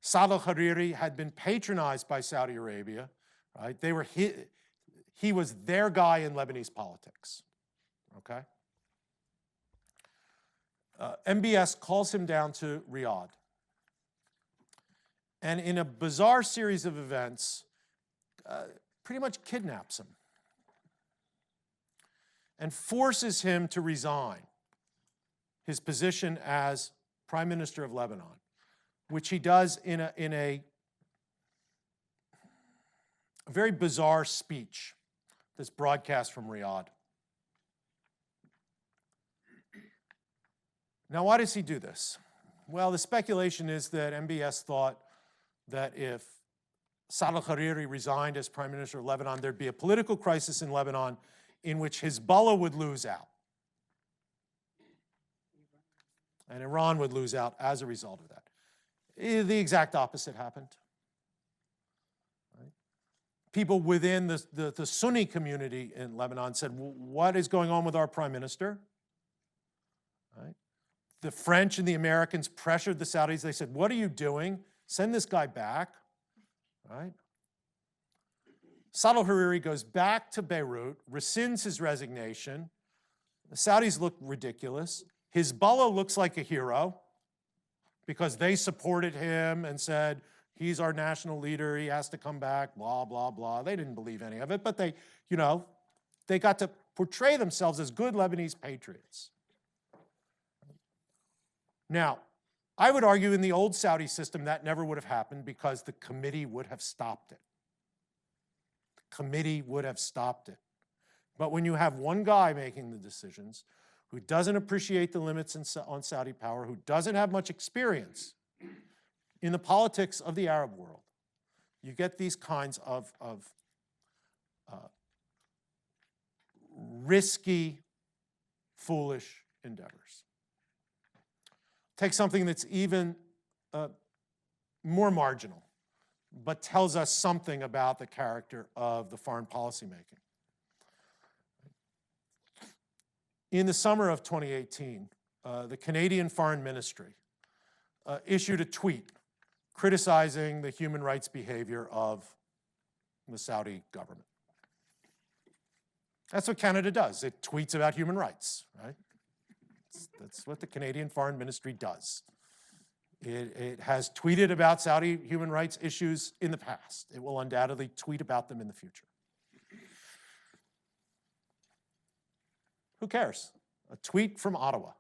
Saad al-Hariri had been patronized by Saudi Arabia, right? He was their guy in Lebanese politics, okay? MBS calls him down to Riyadh. And in a bizarre series of events, pretty much kidnaps him and forces him to resign his position as Prime Minister of Lebanon, which he does in a very bizarre speech that's broadcast from Riyadh. Now, why does he do this? Well, the speculation is that MBS thought that if Saad al-Hariri resigned as Prime Minister of Lebanon, there'd be a political crisis in Lebanon in which Hezbollah would lose out. And Iran would lose out as a result of that. The exact opposite happened. Right? People within the Sunni community in Lebanon said, what is going on with our Prime Minister? Right? The French and the Americans pressured the Saudis. They said, what are you doing? Send this guy back. Right? Saad al-Hariri goes back to Beirut, rescinds his resignation. The Saudis look ridiculous. Hezbollah looks like a hero because they supported him and said, he's our national leader, he has to come back, blah, blah, blah. They didn't believe any of it, but they got to portray themselves as good Lebanese patriots. Now, I would argue in the old Saudi system that never would have happened because the committee would have stopped it. The committee would have stopped it. But when you have one guy making the decisions who doesn't appreciate the limits on Saudi power, who doesn't have much experience in the politics of the Arab world, you get these kinds of risky, foolish endeavors. Take something that's even more marginal, but tells us something about the character of the foreign policy making. In the summer of 2018, the Canadian Foreign Ministry issued a tweet criticizing the human rights behavior of the Saudi government. That's what Canada does. It tweets about human rights, right? That's what the Canadian Foreign Ministry does. It has tweeted about Saudi human rights issues in the past. It will undoubtedly tweet about them in the future. Who cares? A tweet from Ottawa.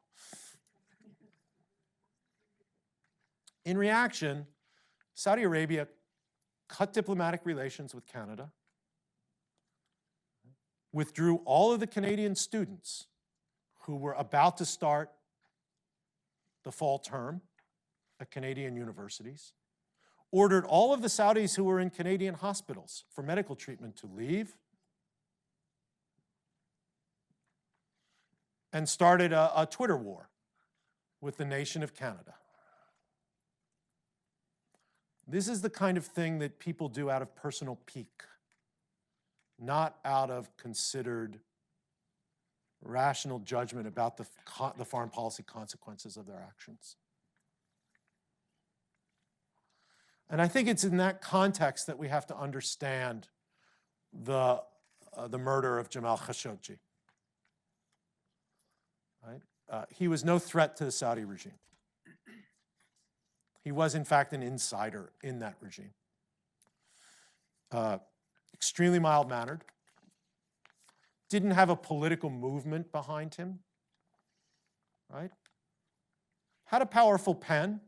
In reaction, Saudi Arabia cut diplomatic relations with Canada, withdrew all of the Canadian students who were about to start the fall term at Canadian universities, ordered all of the Saudis who were in Canadian hospitals for medical treatment to leave, and started a Twitter war with the nation of Canada. This is the kind of thing that people do out of personal pique, not out of considered rational judgment about the foreign policy consequences of their actions. And I think it's in that context that we have to understand the murder of Jamal Khashoggi. Right? He was no threat to the Saudi regime. He was, in fact, an insider in that regime. Extremely mild-mannered. Didn't have a political movement behind him. Right? Had a powerful pen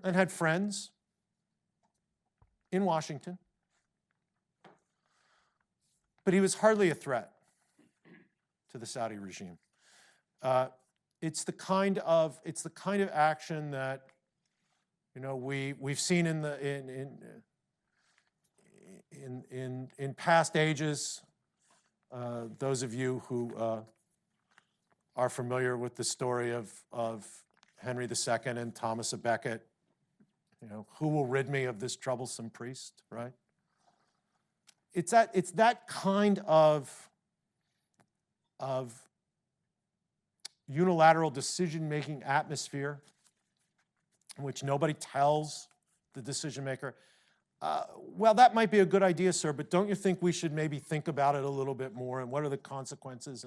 and had friends in Washington. But he was hardly a threat to the Saudi regime. It's the kind of action that we've seen in past ages. Those of you who are familiar with the story of Henry II and Thomas à Becket, who will rid me of this troublesome priest, right? It's that kind of unilateral decision-making atmosphere in which nobody tells the decision maker, well, that might be a good idea, sir, but don't you think we should maybe think about it a little bit more, and what are the consequences?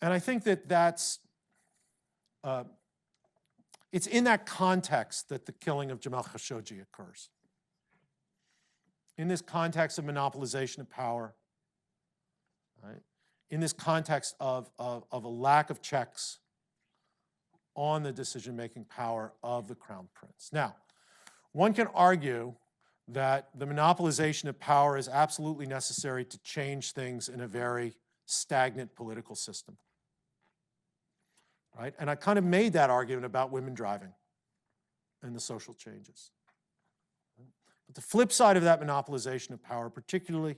And I think that's, it's in that context that the killing of Jamal Khashoggi occurs. In this context of monopolization of power, right? In this context of a lack of checks on the decision-making power of the Crown Prince. Now, one can argue that the monopolization of power is absolutely necessary to change things in a very stagnant political system, right? And I kind of made that argument about women driving and the social changes. But the flip side of that monopolization of power, particularly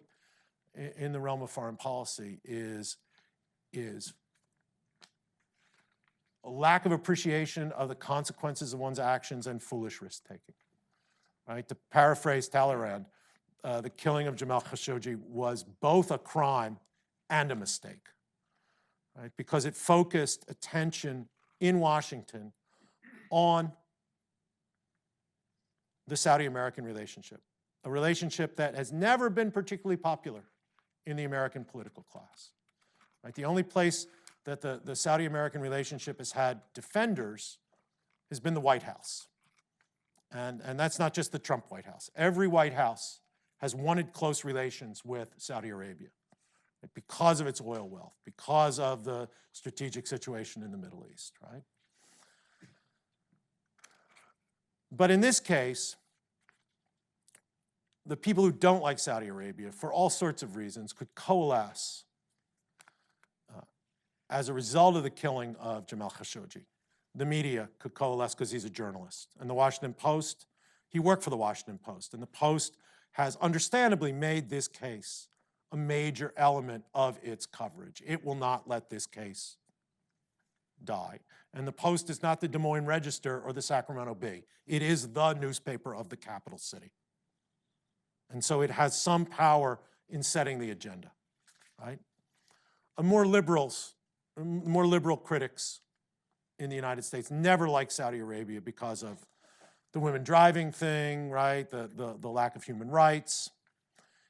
in the realm of foreign policy, is a lack of appreciation of the consequences of one's actions and foolish risk-taking. Right? To paraphrase Talleyrand, the killing of Jamal Khashoggi was both a crime and a mistake, right? Because it focused attention in Washington on the Saudi-American relationship, a relationship that has never been particularly popular in the American political class. Right? The only place that the Saudi-American relationship has had defenders has been the White House. And that's not just the Trump White House. Every White House has wanted close relations with Saudi Arabia because of its oil wealth, because of the strategic situation in the Middle East, right? But in this case, the people who don't like Saudi Arabia, for all sorts of reasons, could coalesce as a result of the killing of Jamal Khashoggi. The media could coalesce because he's a journalist. And the Washington Post, he worked for the Washington Post, and the Post has understandably made this case a major element of its coverage. It will not let this case die. And the Post is not the Des Moines Register or the Sacramento Bee. It is the newspaper of the capital city. And so it has some power in setting the agenda, right? More liberal critics in the United States never liked Saudi Arabia because of the women driving thing, right? The lack of human rights.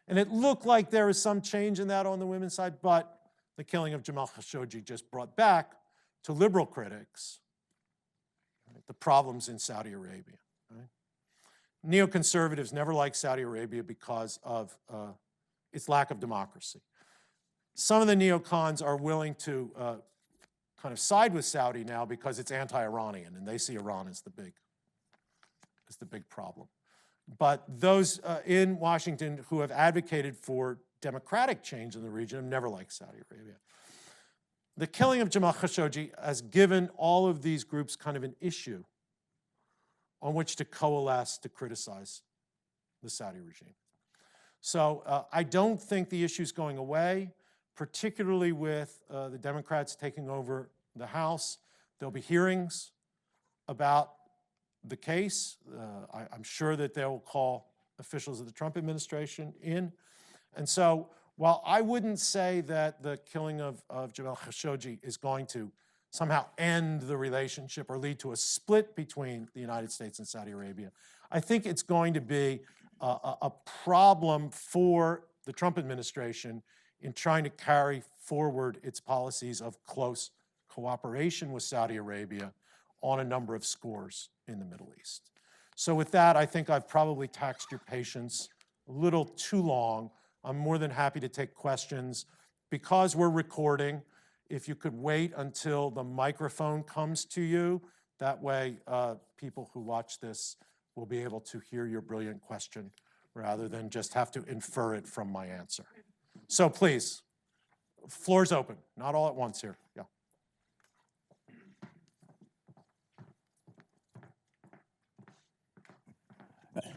And it looked like there was some change in that on the women's side, but the killing of Jamal Khashoggi just brought back to liberal critics, right, the problems in Saudi Arabia. Right? Neoconservatives never liked Saudi Arabia because of its lack of democracy. Some of the neocons are willing to kind of side with Saudi now because it's anti-Iranian, and they see Iran as the big problem. But those in Washington who have advocated for democratic change in the region have never liked Saudi Arabia. The killing of Jamal Khashoggi has given all of these groups kind of an issue on which to coalesce to criticize the Saudi regime. So I don't think the issue's going away, particularly with the Democrats taking over the House. There'll be hearings about the case. I'm sure that they will call officials of the Trump administration in. And so while I wouldn't say that the killing of Jamal Khashoggi is going to somehow end the relationship or lead to a split between the United States and Saudi Arabia, I think it's going to be a problem for the Trump administration in trying to carry forward its policies of close cooperation with Saudi Arabia on a number of scores in the Middle East. So with that, I think I've probably taxed your patience a little too long. I'm more than happy to take questions. Because we're recording, if you could wait until the microphone comes to you, that way people who watch this will be able to hear your brilliant question rather than just have to infer it from my answer. So please, floor's open, not all at once here. Yeah.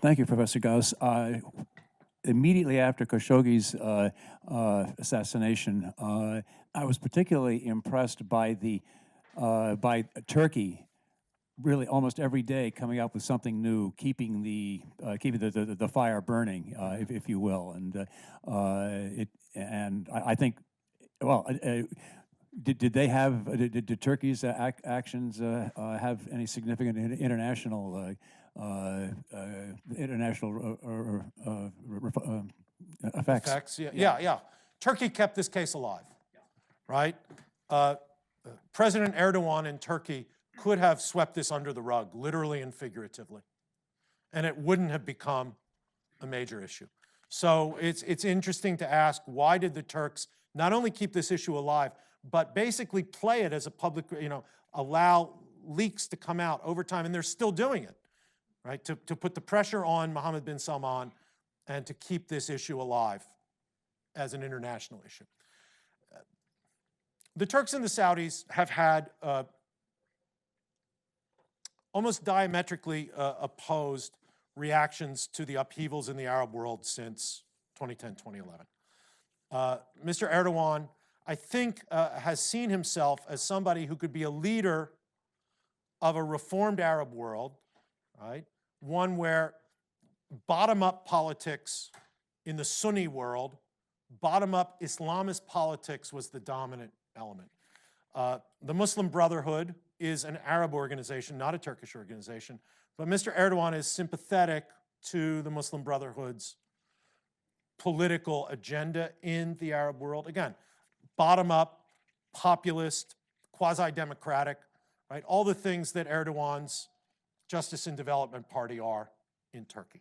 Thank you, Professor Gause. Immediately after Khashoggi's assassination, I was particularly impressed by by Turkey, really almost every day coming up with something new, keeping the fire burning, if you will, and I think, well. Did they have? Did Turkey's actions have any significant international effects? Effects, yeah. Turkey kept this case alive, right? President Erdogan in Turkey could have swept this under the rug, literally and figuratively, and it wouldn't have become a major issue. So it's interesting to ask, why did the Turks not only keep this issue alive, but basically play it as a public, allow leaks to come out over time, and they're still doing it, right? To put the pressure on Mohammed bin Salman and to keep this issue alive as an international issue. The Turks and the Saudis have had almost diametrically opposed reactions to the upheavals in the Arab world since 2010, 2011. Mr. Erdogan, I think, has seen himself as somebody who could be a leader of a reformed Arab world, right? One where bottom-up politics in the Sunni world, bottom-up Islamist politics was the dominant element. The Muslim Brotherhood is an Arab organization, not a Turkish organization, but Mr. Erdogan is sympathetic to the Muslim Brotherhood's political agenda in the Arab world. Again, bottom-up, populist, quasi-democratic, right? All the things that Erdogan's Justice and Development Party are in Turkey.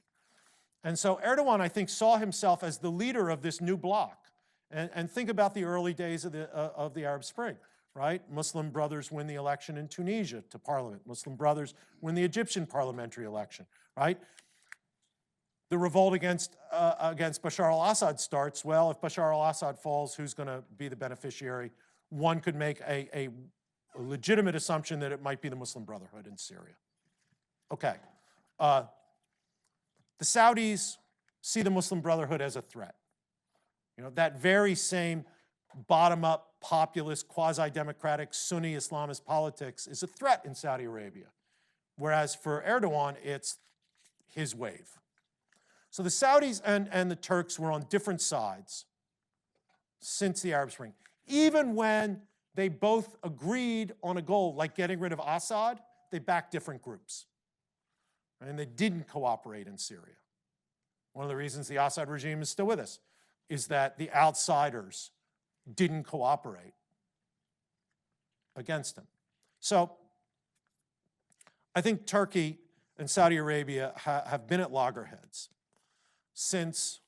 And so Erdogan, I think, saw himself as the leader of this new bloc. And think about the early days of the Arab Spring, right? Muslim Brothers win the election in Tunisia to parliament. Muslim Brothers win the Egyptian parliamentary election, right? The revolt against Bashar al-Assad starts. Well, if Bashar al-Assad falls, who's going to be the beneficiary? One could make a legitimate assumption that it might be the Muslim Brotherhood in Syria. Okay. The Saudis see the Muslim Brotherhood as a threat. That very same bottom-up, populist, quasi-democratic, Sunni Islamist politics is a threat in Saudi Arabia. Whereas for Erdogan, it's his wave. So the Saudis and the Turks were on different sides since the Arab Spring. Even when they both agreed on a goal, like getting rid of Assad, they backed different groups. And they didn't cooperate in Syria. One of the reasons the Assad regime is still with us is that the outsiders didn't cooperate against him. So I think Turkey and Saudi Arabia have been at loggerheads since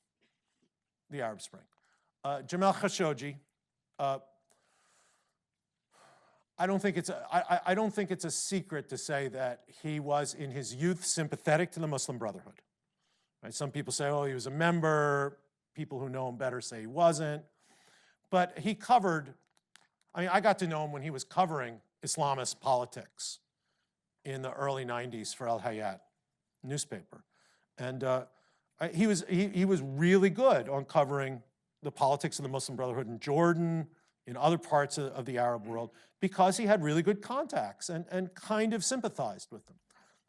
the Arab Spring. Jamal Khashoggi, I don't think it's a secret to say that he was in his youth sympathetic to the Muslim Brotherhood. Right? Some people say, oh, he was a member. People who know him better say he wasn't. But he covered, I got to know him when he was covering Islamist politics in the early 90s for Al Hayat newspaper. And he was really good on covering the politics of the Muslim Brotherhood in Jordan, in other parts of the Arab world, because he had really good contacts and kind of sympathized with them.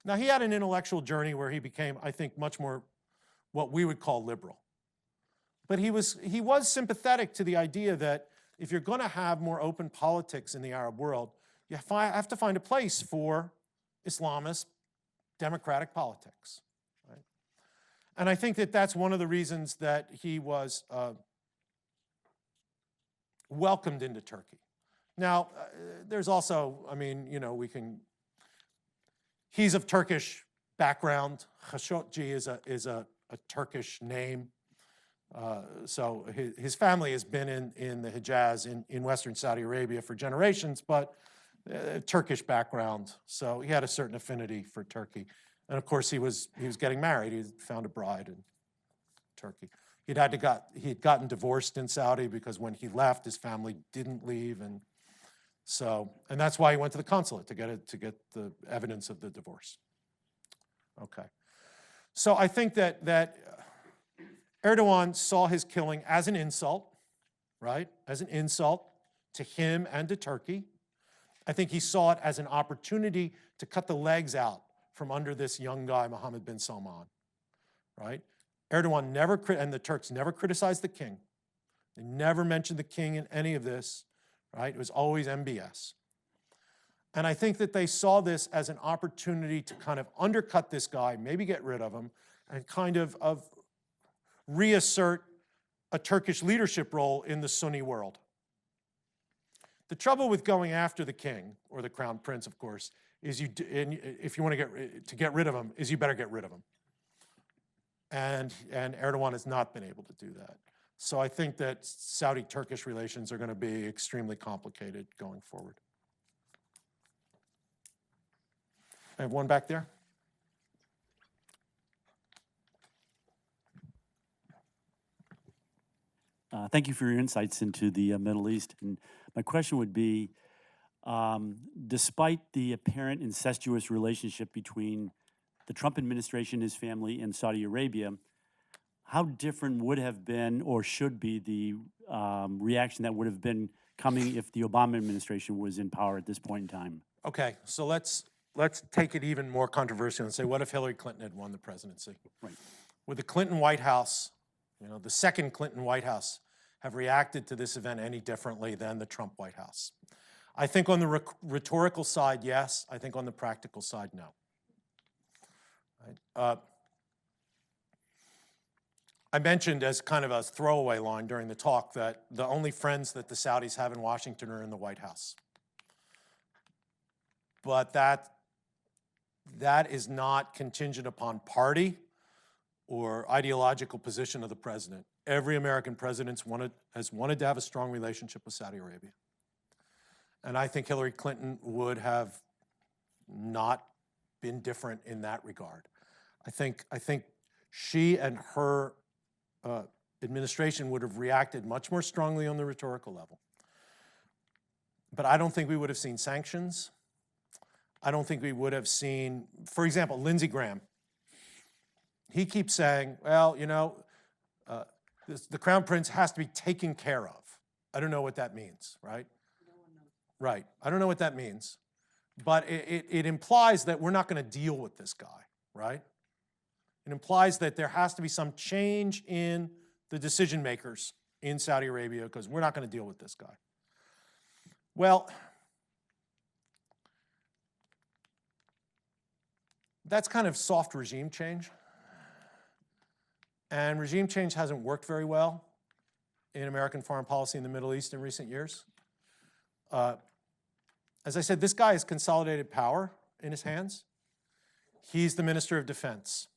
Now, he had an intellectual journey where he became, I think, much more what we would call liberal. But he was sympathetic to the idea that if you're going to have more open politics in the Arab world, you have to find a place for Islamist democratic politics. Right? And I think that that's one of the reasons that he was welcomed into Turkey. Now, there's also, he's of Turkish background. Khashoggi is a Turkish name. So his family has been in the Hijaz in Western Saudi Arabia for generations, but Turkish background. So he had a certain affinity for Turkey. And of course, he was getting married. He found a bride in Turkey. He had gotten divorced in Saudi because when he left, his family didn't leave, and that's why he went to the consulate to get the evidence of the divorce. Okay. So I think that Erdogan saw his killing as an insult, right? As an insult to him and to Turkey. I think he saw it as an opportunity to cut the legs out from under this young guy, Mohammed bin Salman, right? Erdogan never, and the Turks never criticized the king. They never mentioned the king in any of this, right? It was always MBS. And I think that they saw this as an opportunity to kind of undercut this guy, maybe get rid of him, and kind of reassert a Turkish leadership role in the Sunni world. The trouble with going after the king, or the crown prince, of course, is if you want to get rid of him, is you better get rid of him. And Erdogan has not been able to do that. So I think that Saudi-Turkish relations are going to be extremely complicated going forward. I have one back there. Thank you for your insights into the Middle East. And my question would be, despite the apparent incestuous relationship between the Trump administration, his family, and Saudi Arabia, how different would have been or should be the reaction that would have been coming if the Obama administration was in power at this point in time? Okay, so let's take it even more controversial and say, what if Hillary Clinton had won the presidency? Right. Would the Clinton White House, the second Clinton White House, have reacted to this event any differently than the Trump White House? I think on the rhetorical side, yes. I think on the practical side, no. Right? I mentioned as kind of a throwaway line during the talk that the only friends that the Saudis have in Washington are in the White House. But that is not contingent upon party or ideological position of the president. Every American president has wanted to have a strong relationship with Saudi Arabia. And I think Hillary Clinton would have not been different in that regard. I think she and her administration would have reacted much more strongly on the rhetorical level. But I don't think we would have seen sanctions. I don't think we would have seen, for example, Lindsey Graham. He keeps saying, well, the Crown Prince has to be taken care of. I don't know what that means, right? No one knows. Right, I don't know what that means. But it implies that we're not going to deal with this guy, right? It implies that there has to be some change in the decision makers in Saudi Arabia because we're not going to deal with this guy. Well, that's kind of soft regime change. And regime change hasn't worked very well in American foreign policy in the Middle East in recent years. As I said, this guy has consolidated power in his hands. He's the Minister of Defense.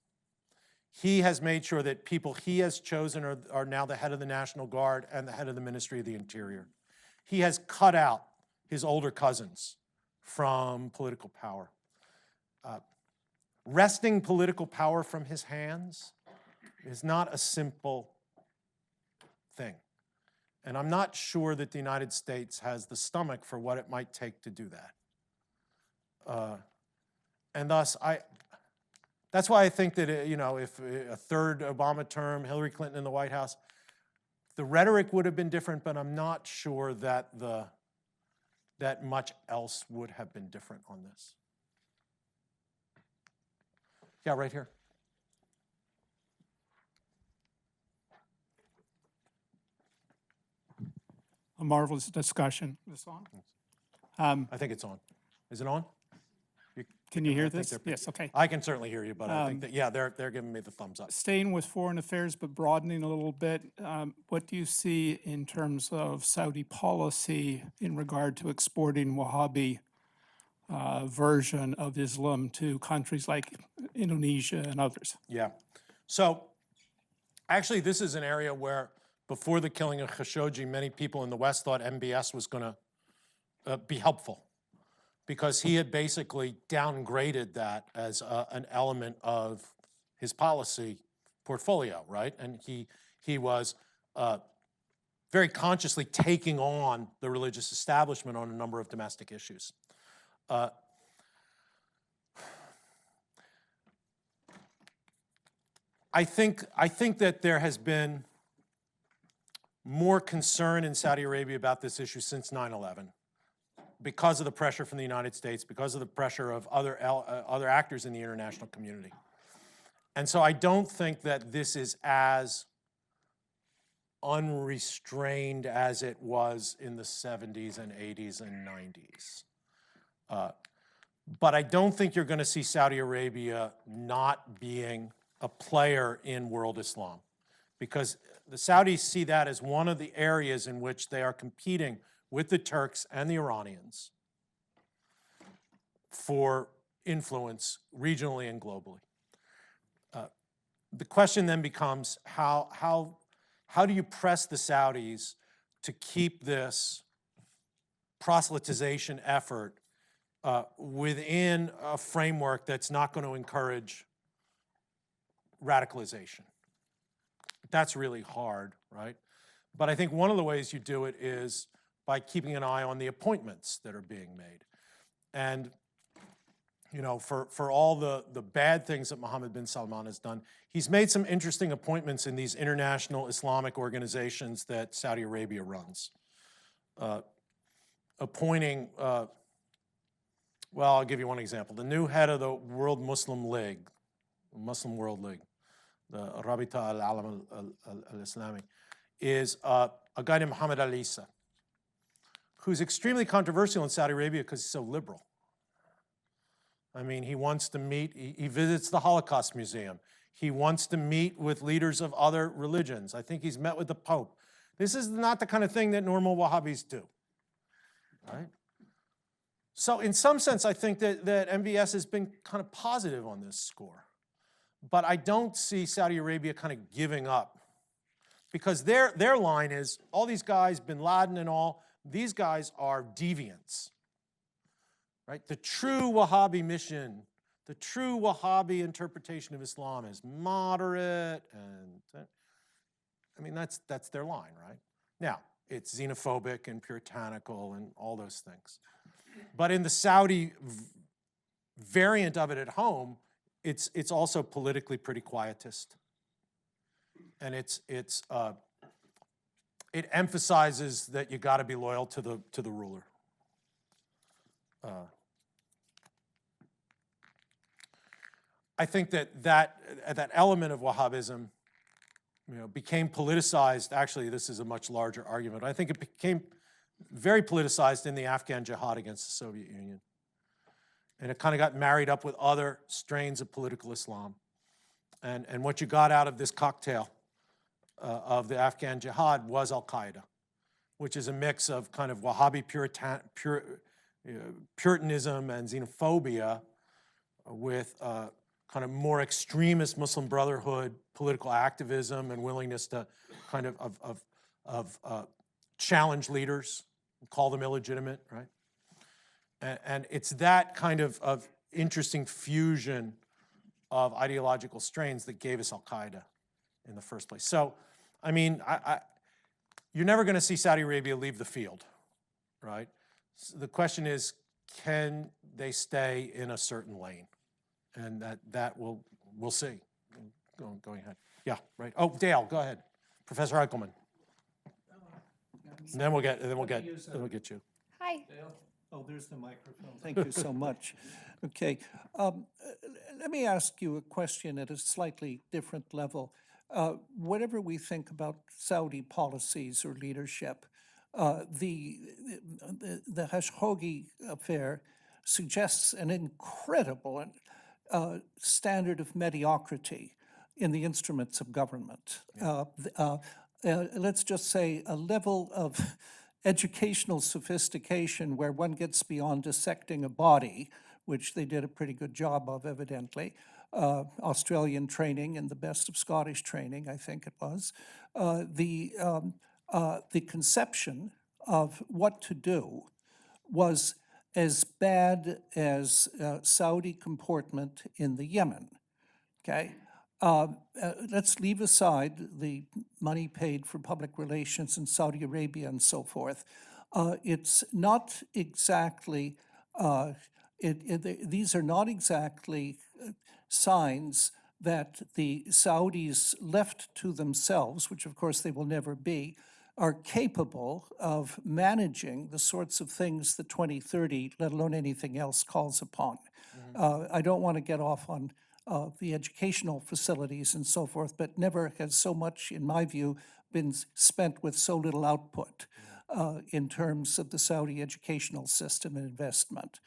He has made sure that people he has chosen are now the head of the National Guard and the head of the Ministry of the Interior. He has cut out his older cousins from political power. Wresting political power from his hands is not a simple thing. And I'm not sure that the United States has the stomach for what it might take to do that. And thus, that's why I think that, if a third Obama term, Hillary Clinton in the White House, the rhetoric would have been different, but I'm not sure that that much else would have been different on this. Yeah, right here. A marvelous discussion. Is this on? I think it's on. Is it on? Can you hear I think this? they're- Yes, okay. I can certainly hear you, but I think that, yeah, they're giving me the thumbs up. Staying with foreign affairs, but broadening a little bit, what do you see in terms of Saudi policy in regard to exporting Wahhabi version of Islam to countries like Indonesia and others? Yeah. So actually, this is an area where before the killing of Khashoggi, many people in the West thought MBS was going to be helpful because he had basically downgraded that as an element of his policy portfolio, right? And he was very consciously taking on the religious establishment on a number of domestic issues. I think that there has been more concern in Saudi Arabia about this issue since 9/11 because of the pressure from the United States, because of the pressure of other actors in the international community. And so I don't think that this is as unrestrained as it was in the 70s and 80s and 90s. But I don't think you're going to see Saudi Arabia not being a player in world Islam, because the Saudis see that as one of the areas in which they are competing with the Turks and the Iranians for influence regionally and globally. The question then becomes how do you press the Saudis to keep this proselytization effort within a framework that's not going to encourage radicalization? That's really hard, right? But I think one of the ways you do it is by keeping an eye on the appointments that are being made. And you know, for all the bad things that Mohammed bin Salman has done, he's made some interesting appointments in these international Islamic organizations that Saudi Arabia runs. Appointing, well, I'll give you one example. The new head of the World Muslim League, Muslim World League, the Rabita al-Alam al-Islami, is a guy named Mohammed al-Isa, who's extremely controversial in Saudi Arabia because he's so liberal. I mean, he wants to meet, he visits the Holocaust Museum. He wants to meet with leaders of other religions. I think he's met with the Pope. This is not the kind of thing that normal Wahhabis do, right? So in some sense, I think that MBS has been kind of positive on this score. But I don't see Saudi Arabia kind of giving up, because their line is, all these guys, bin Laden and all, these guys are deviants. Right? The true Wahhabi mission, the true Wahhabi interpretation of Islam is moderate, and I mean, that's their line, right? Now, it's xenophobic and puritanical and all those things. But in the Saudi variant of it at home, it's also politically pretty quietist. And it emphasizes that you got to be loyal to the ruler. I think that element of Wahhabism, became politicized. Actually, this is a much larger argument. I think it became very politicized in the Afghan jihad against the Soviet Union. And it kind of got married up with other strains of political Islam. And what you got out of this cocktail of the Afghan jihad was Al-Qaeda, which is a mix of kind of Wahhabi Puritanism and xenophobia with kind of more extremist Muslim Brotherhood political activism and willingness to kind of challenge leaders, call them illegitimate, right? And it's that kind of interesting fusion of ideological strains that gave us Al-Qaeda in the first place. So, I mean, you're never going to see Saudi Arabia leave the field, right? So the question is, can they stay in a certain lane? And we'll see. Going ahead. Yeah, right. Oh, Dale, go ahead. Professor Eichelman. And then we'll get you. Hi. Oh, there's the microphone. Thank you so much. Okay. Let me ask you a question at a slightly different level. Whatever we think about Saudi policies or leadership, the Khashoggi affair suggests an incredible standard of mediocrity in the instruments of government. Let's just say a level of educational sophistication where one gets beyond dissecting a body, which they did a pretty good job of, evidently. Australian training and the best of Scottish training, I think it was. The conception of what to do was as bad as Saudi comportment in the Yemen, okay? Let's leave aside the money paid for public relations in Saudi Arabia and so forth. It's not exactly, these are not exactly signs that the Saudis left to themselves, which of course they will never be, are capable of managing the sorts of things that 2030, let alone anything else, calls upon. I don't want to get off on the educational facilities and so forth, but never has so much, in my view, been spent with so little output in terms of the Saudi educational system and investment.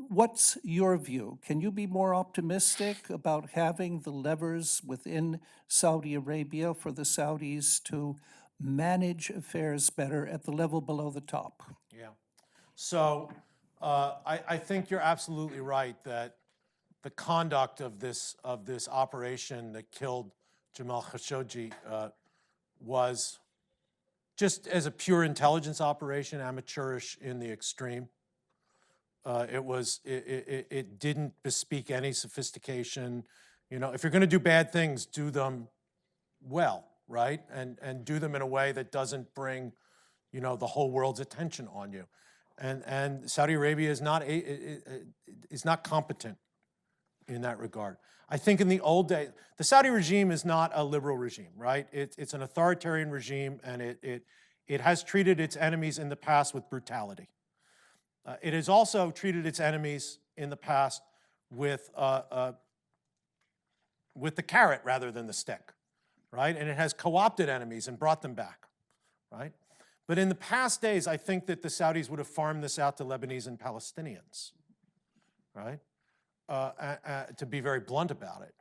What's your view? Can you be more optimistic about having the levers within Saudi Arabia for the Saudis to manage affairs better at the level below the top? Yeah. So I think you're absolutely right that the conduct of this operation that killed Jamal Khashoggi was just as a pure intelligence operation, amateurish in the extreme. It didn't bespeak any sophistication. You know, if you're going to do bad things, do them well, right? And do them in a way that doesn't bring, you know, the whole world's attention on you. And Saudi Arabia is not competent in that regard. I think in the old days, the Saudi regime is not a liberal regime, right? It's an authoritarian regime, and it has treated its enemies in the past with brutality. It has also treated its enemies in the past with the carrot rather than the stick, right? And it has co-opted enemies and brought them back, right? But in the past days, I think that the Saudis would have farmed this out to Lebanese and Palestinians, right? To be very blunt about it.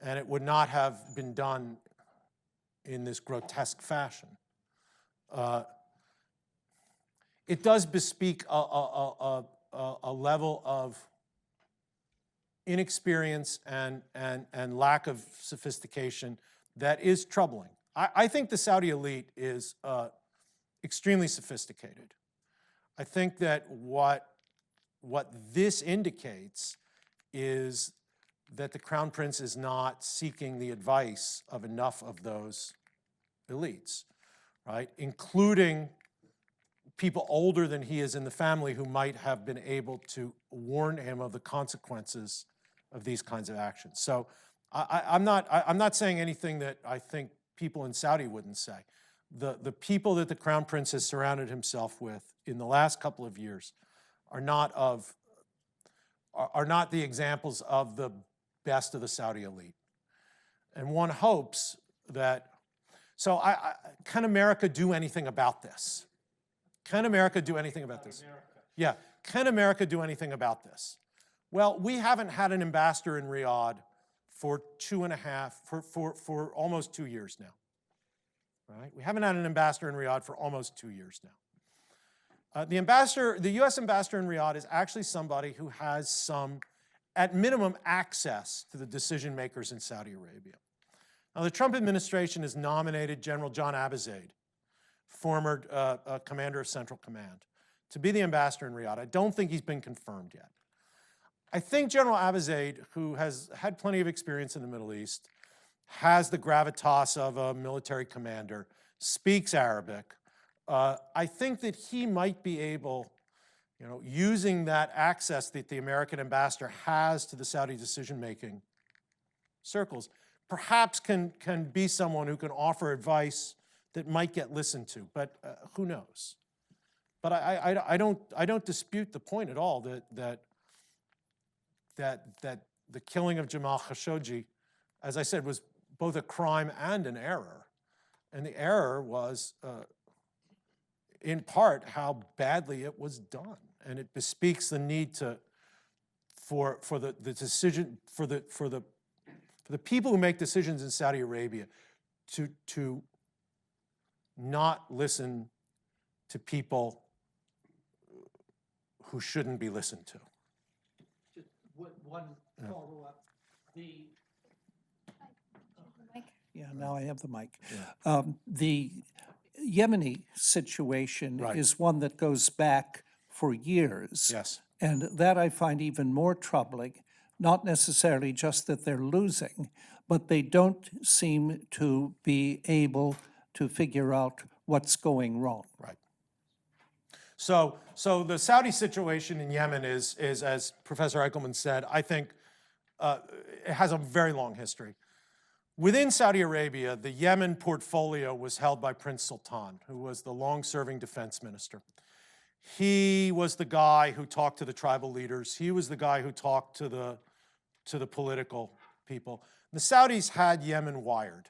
And it would not have been done in this grotesque fashion. It does bespeak a level of inexperience and lack of sophistication that is troubling. I think the Saudi elite is extremely sophisticated. I think that what this indicates is that the Crown Prince is not seeking the advice of enough of those elites, right? Including people older than he is in the family who might have been able to warn him of the consequences of these kinds of actions. So I'm not saying anything that I think people in Saudi wouldn't say. The people that the Crown Prince has surrounded himself with in the last couple of years are not the examples of the best of the Saudi elite. And one hopes that, so can America do anything about this? Can America do anything about this? Yeah, can America do anything about this? Well, we haven't had an ambassador in Riyadh for for almost 2 years now, right? We haven't had an ambassador in Riyadh for almost 2 years now. The US ambassador in Riyadh is actually somebody who has some, at minimum, access to the decision makers in Saudi Arabia. Now, the Trump administration has nominated General John Abizaid, former commander of Central Command, to be the ambassador in Riyadh. I don't think he's been confirmed yet. I think General Abizaid, who has had plenty of experience in the Middle East, has the gravitas of a military commander, speaks Arabic. I think that he might be able, you know, using that access that the American ambassador has to the Saudi decision-making circles, perhaps can be someone who can offer advice that might get listened to, but who knows? But I don't dispute the point at all that the killing of Jamal Khashoggi, as I said, was both a crime and an error, and the error was in part how badly it was done, and it bespeaks the need for the people who make decisions in Saudi Arabia to not listen to people who shouldn't be listened to. Just one follow-up. Yeah, now I have the mic. Yeah. The Yemeni situation Right. is one that goes back for years. Yes. And that I find even more troubling, not necessarily just that they're losing, but they don't seem to be able to figure out what's going wrong. Right. So the Saudi situation in Yemen is, as Professor Eichelman said, I think it has a very long history. Within Saudi Arabia, the Yemen portfolio was held by Prince Sultan, who was the long-serving defense minister. He was the guy who talked to the tribal leaders. He was the guy who talked to the political people. The Saudis had Yemen wired.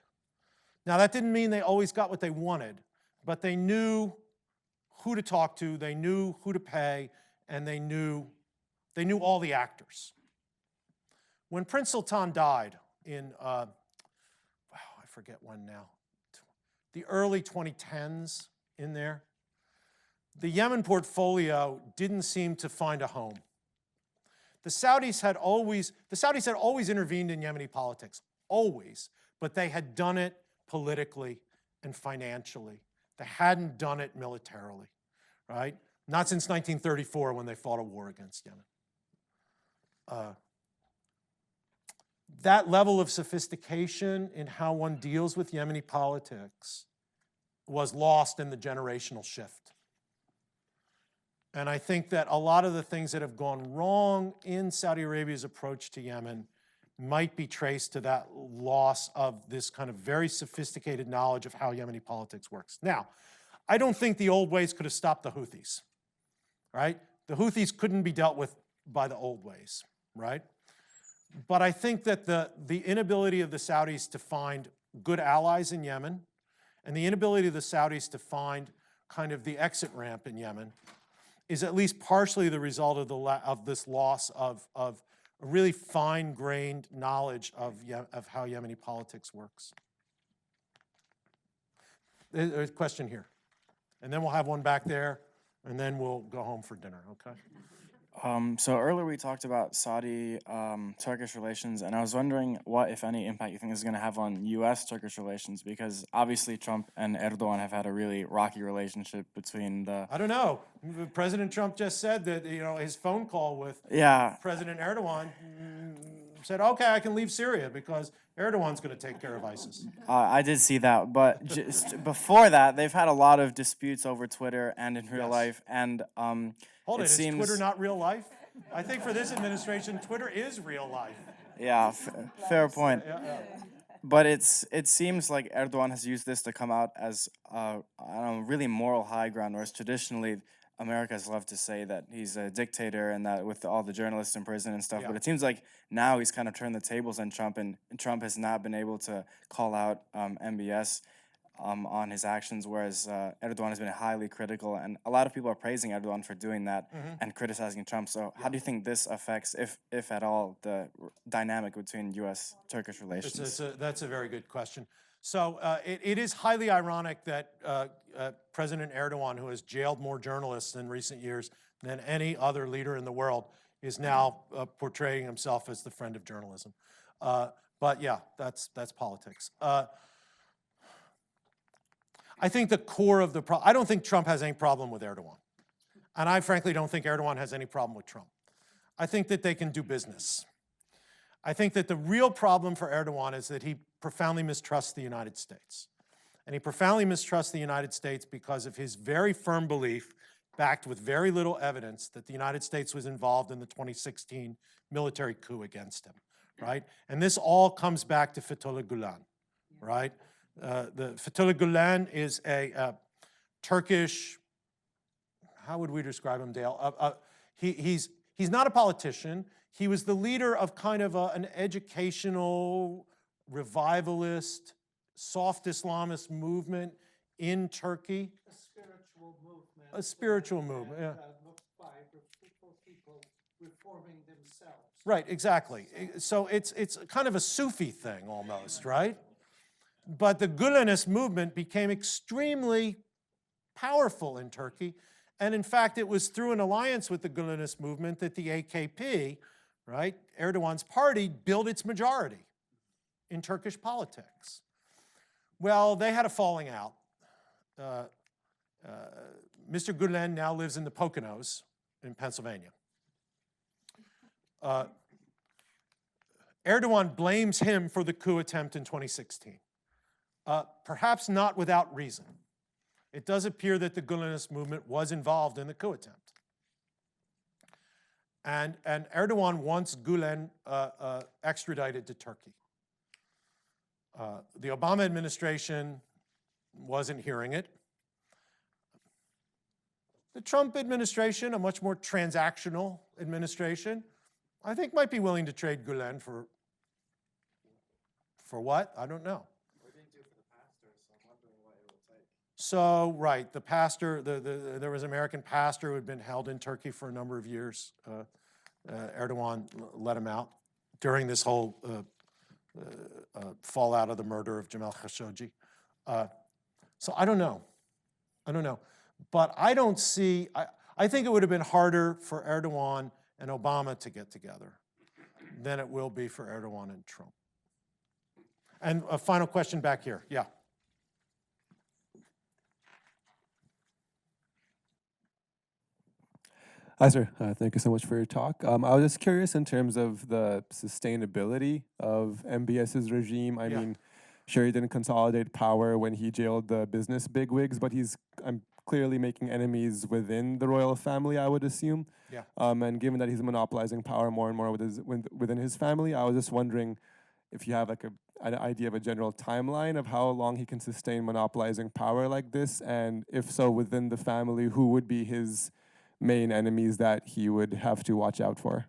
Now, that didn't mean they always got what they wanted, but they knew who to talk to, they knew who to pay, and they knew all the actors. When Prince Sultan died in, I forget when now, the early 2010s in there, the Yemen portfolio didn't seem to find a home. The Saudis had always intervened in Yemeni politics, always, but they had done it politically and financially. They hadn't done it militarily, right? Not since 1934 when they fought a war against Yemen. That level of sophistication in how one deals with Yemeni politics was lost in the generational shift. And I think that a lot of the things that have gone wrong in Saudi Arabia's approach to Yemen might be traced to that loss of this kind of very sophisticated knowledge of how Yemeni politics works. Now, I don't think the old ways could have stopped the Houthis, right? The Houthis couldn't be dealt with by the old ways, right? But I think that the inability of the Saudis to find good allies in Yemen and the inability of the Saudis to find kind of the exit ramp in Yemen is at least partially the result of this loss of a really fine-grained knowledge of how Yemeni politics works. There's a question here. And then we'll have one back there, and then we'll go home for dinner, okay? So earlier we talked about Saudi-Turkish relations, and I was wondering what, if any, impact you think this is going to have on U.S.-Turkish relations, because obviously Trump and Erdogan have had a really rocky relationship between the... I don't know. President Trump just said that, his phone call with President Erdogan said, okay, I can leave Syria because Erdogan's going to take care of ISIS. I did see that, but just before that, they've had a lot of disputes over Twitter and in real life, and Hold it, is seems... Twitter not real life? I think for this administration, Twitter is real life. Yeah, fair point. Yeah. But it seems like Erdogan has used this to come out as I don't know, really moral high ground, whereas traditionally America's loved to say that he's a dictator and that with all the journalists in prison and stuff. Yeah. But it seems like now he's kind of turned the tables on Trump, and Trump has not been able to call out MBS on his actions, whereas Erdogan has been highly critical, and a lot of people are praising Erdogan for doing that and criticizing Trump. So how do you think this affects, if at all, the dynamic between U.S.-Turkish relations? That's a very good question. So it is highly ironic that President Erdogan, who has jailed more journalists in recent years than any other leader in the world, is now portraying himself as the friend of journalism. But yeah, that's politics. I think the core of the problem, I don't think Trump has any problem with Erdogan. And I frankly don't think Erdogan has any problem with Trump. I think that they can do business. I think that the real problem for Erdogan is that he profoundly mistrusts the United States. And he profoundly mistrusts the United States because of his very firm belief, backed with very little evidence, that the United States was involved in the 2016 military coup against him, right? And this all comes back to Fethullah Gulen, right? The Fethullah Gulen is a Turkish, how would we describe him, Dale? He's not a politician. He was the leader of kind of an educational, revivalist, soft Islamist movement in Turkey. A spiritual movement. A spiritual movement, yeah. Looked by people reforming themselves. Right, exactly. So it's kind of a Sufi thing almost, right? But the Gülenist movement became extremely powerful in Turkey. And in fact, it was through an alliance with the Gülenist movement that the AKP, right, Erdogan's party, built its majority in Turkish politics. Well, they had a falling out. Mr. Gülen now lives in the Poconos in Pennsylvania. Erdogan blames him for the coup attempt in 2016. Perhaps not without reason. It does appear that the Gülenist movement was involved in the coup attempt. And Erdogan wants Gulen extradited to Turkey. The Obama administration wasn't hearing it. The Trump administration, a much more transactional administration, I think might be willing to trade Gulen for what? I don't know. So, right, the pastor, there was an American pastor who had been held in Turkey for a number of years. Erdogan let him out during this whole fallout of the murder of Jamal Khashoggi. So I don't know. But I don't see, I think it would have been harder for Erdogan and Obama to get together than it will be for Erdogan and Trump. And a final question back here, yeah. Hi, sir. Thank you so much for your talk. I was just curious in terms of the sustainability of MBS's regime. I mean, sure, he didn't consolidate power when he jailed the business bigwigs, but he's clearly making enemies within the royal family, I would assume. Yeah. And given that he's monopolizing power more and more within his family, I was just wondering if you have like an idea of a general timeline of how long he can sustain monopolizing power like this, and if so, within the family, who would be his main enemies that he would have to watch out for?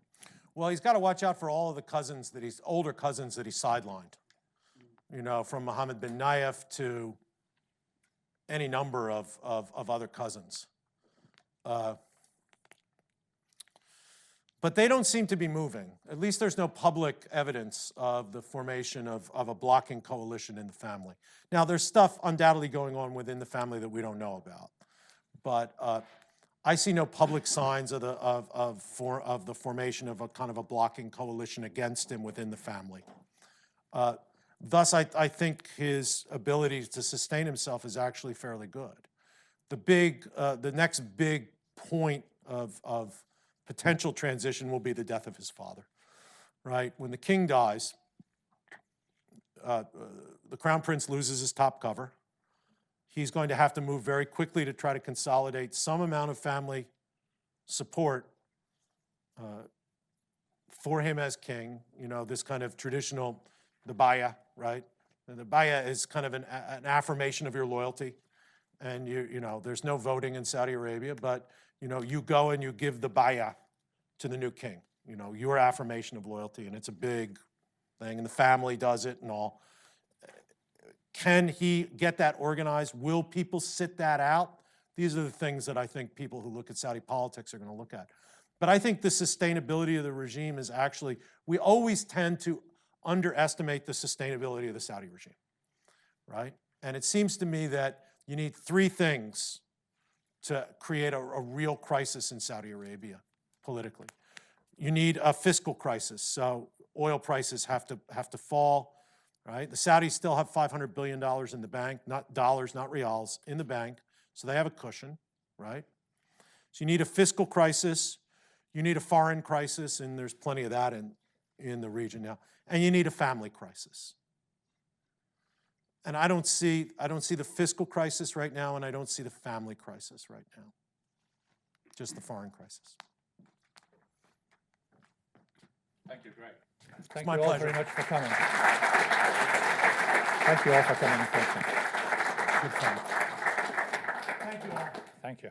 Well, he's got to watch out for all of the older cousins that he sidelined. You know, from Mohammed bin Nayef to any number of other cousins. But they don't seem to be moving. At least there's no public evidence of the formation of a blocking coalition in the family. Now, there's stuff undoubtedly going on within the family that we don't know about. But I see no public signs of the formation of a kind of a blocking coalition against him within the family. Thus, I think his ability to sustain himself is actually fairly good. The next big point of potential transition will be the death of his father, right? When the king dies, the crown prince loses his top cover. He's going to have to move very quickly to try to consolidate some amount of family support for him as king. You know, this kind of traditional, the baya, right? And the baya is kind of an affirmation of your loyalty. And you know, there's no voting in Saudi Arabia, but you know, you go and you give the baya to the new king. You know, your affirmation of loyalty, and it's a big thing, and the family does it and all. Can he get that organized? Will people sit that out? These are the things that I think people who look at Saudi politics are going to look at. But I think the sustainability of the regime is actually, we always tend to underestimate the sustainability of the Saudi regime, right? And it seems to me that you need three things to create a real crisis in Saudi Arabia politically. You need a fiscal crisis, so oil prices have to fall. Right? The Saudis still have $500 billion in the bank, not dollars, not reals, in the bank, so they have a cushion, right? So you need a fiscal crisis, you need a foreign crisis, and there's plenty of that in the region now, and you need a family crisis. And I don't see the fiscal crisis right now, and I don't see the family crisis right now, just the foreign crisis. Thank you, Greg. Thank my you all pleasure. very much for coming. Thank you all for coming. Good fun. Thank you all. Thank you.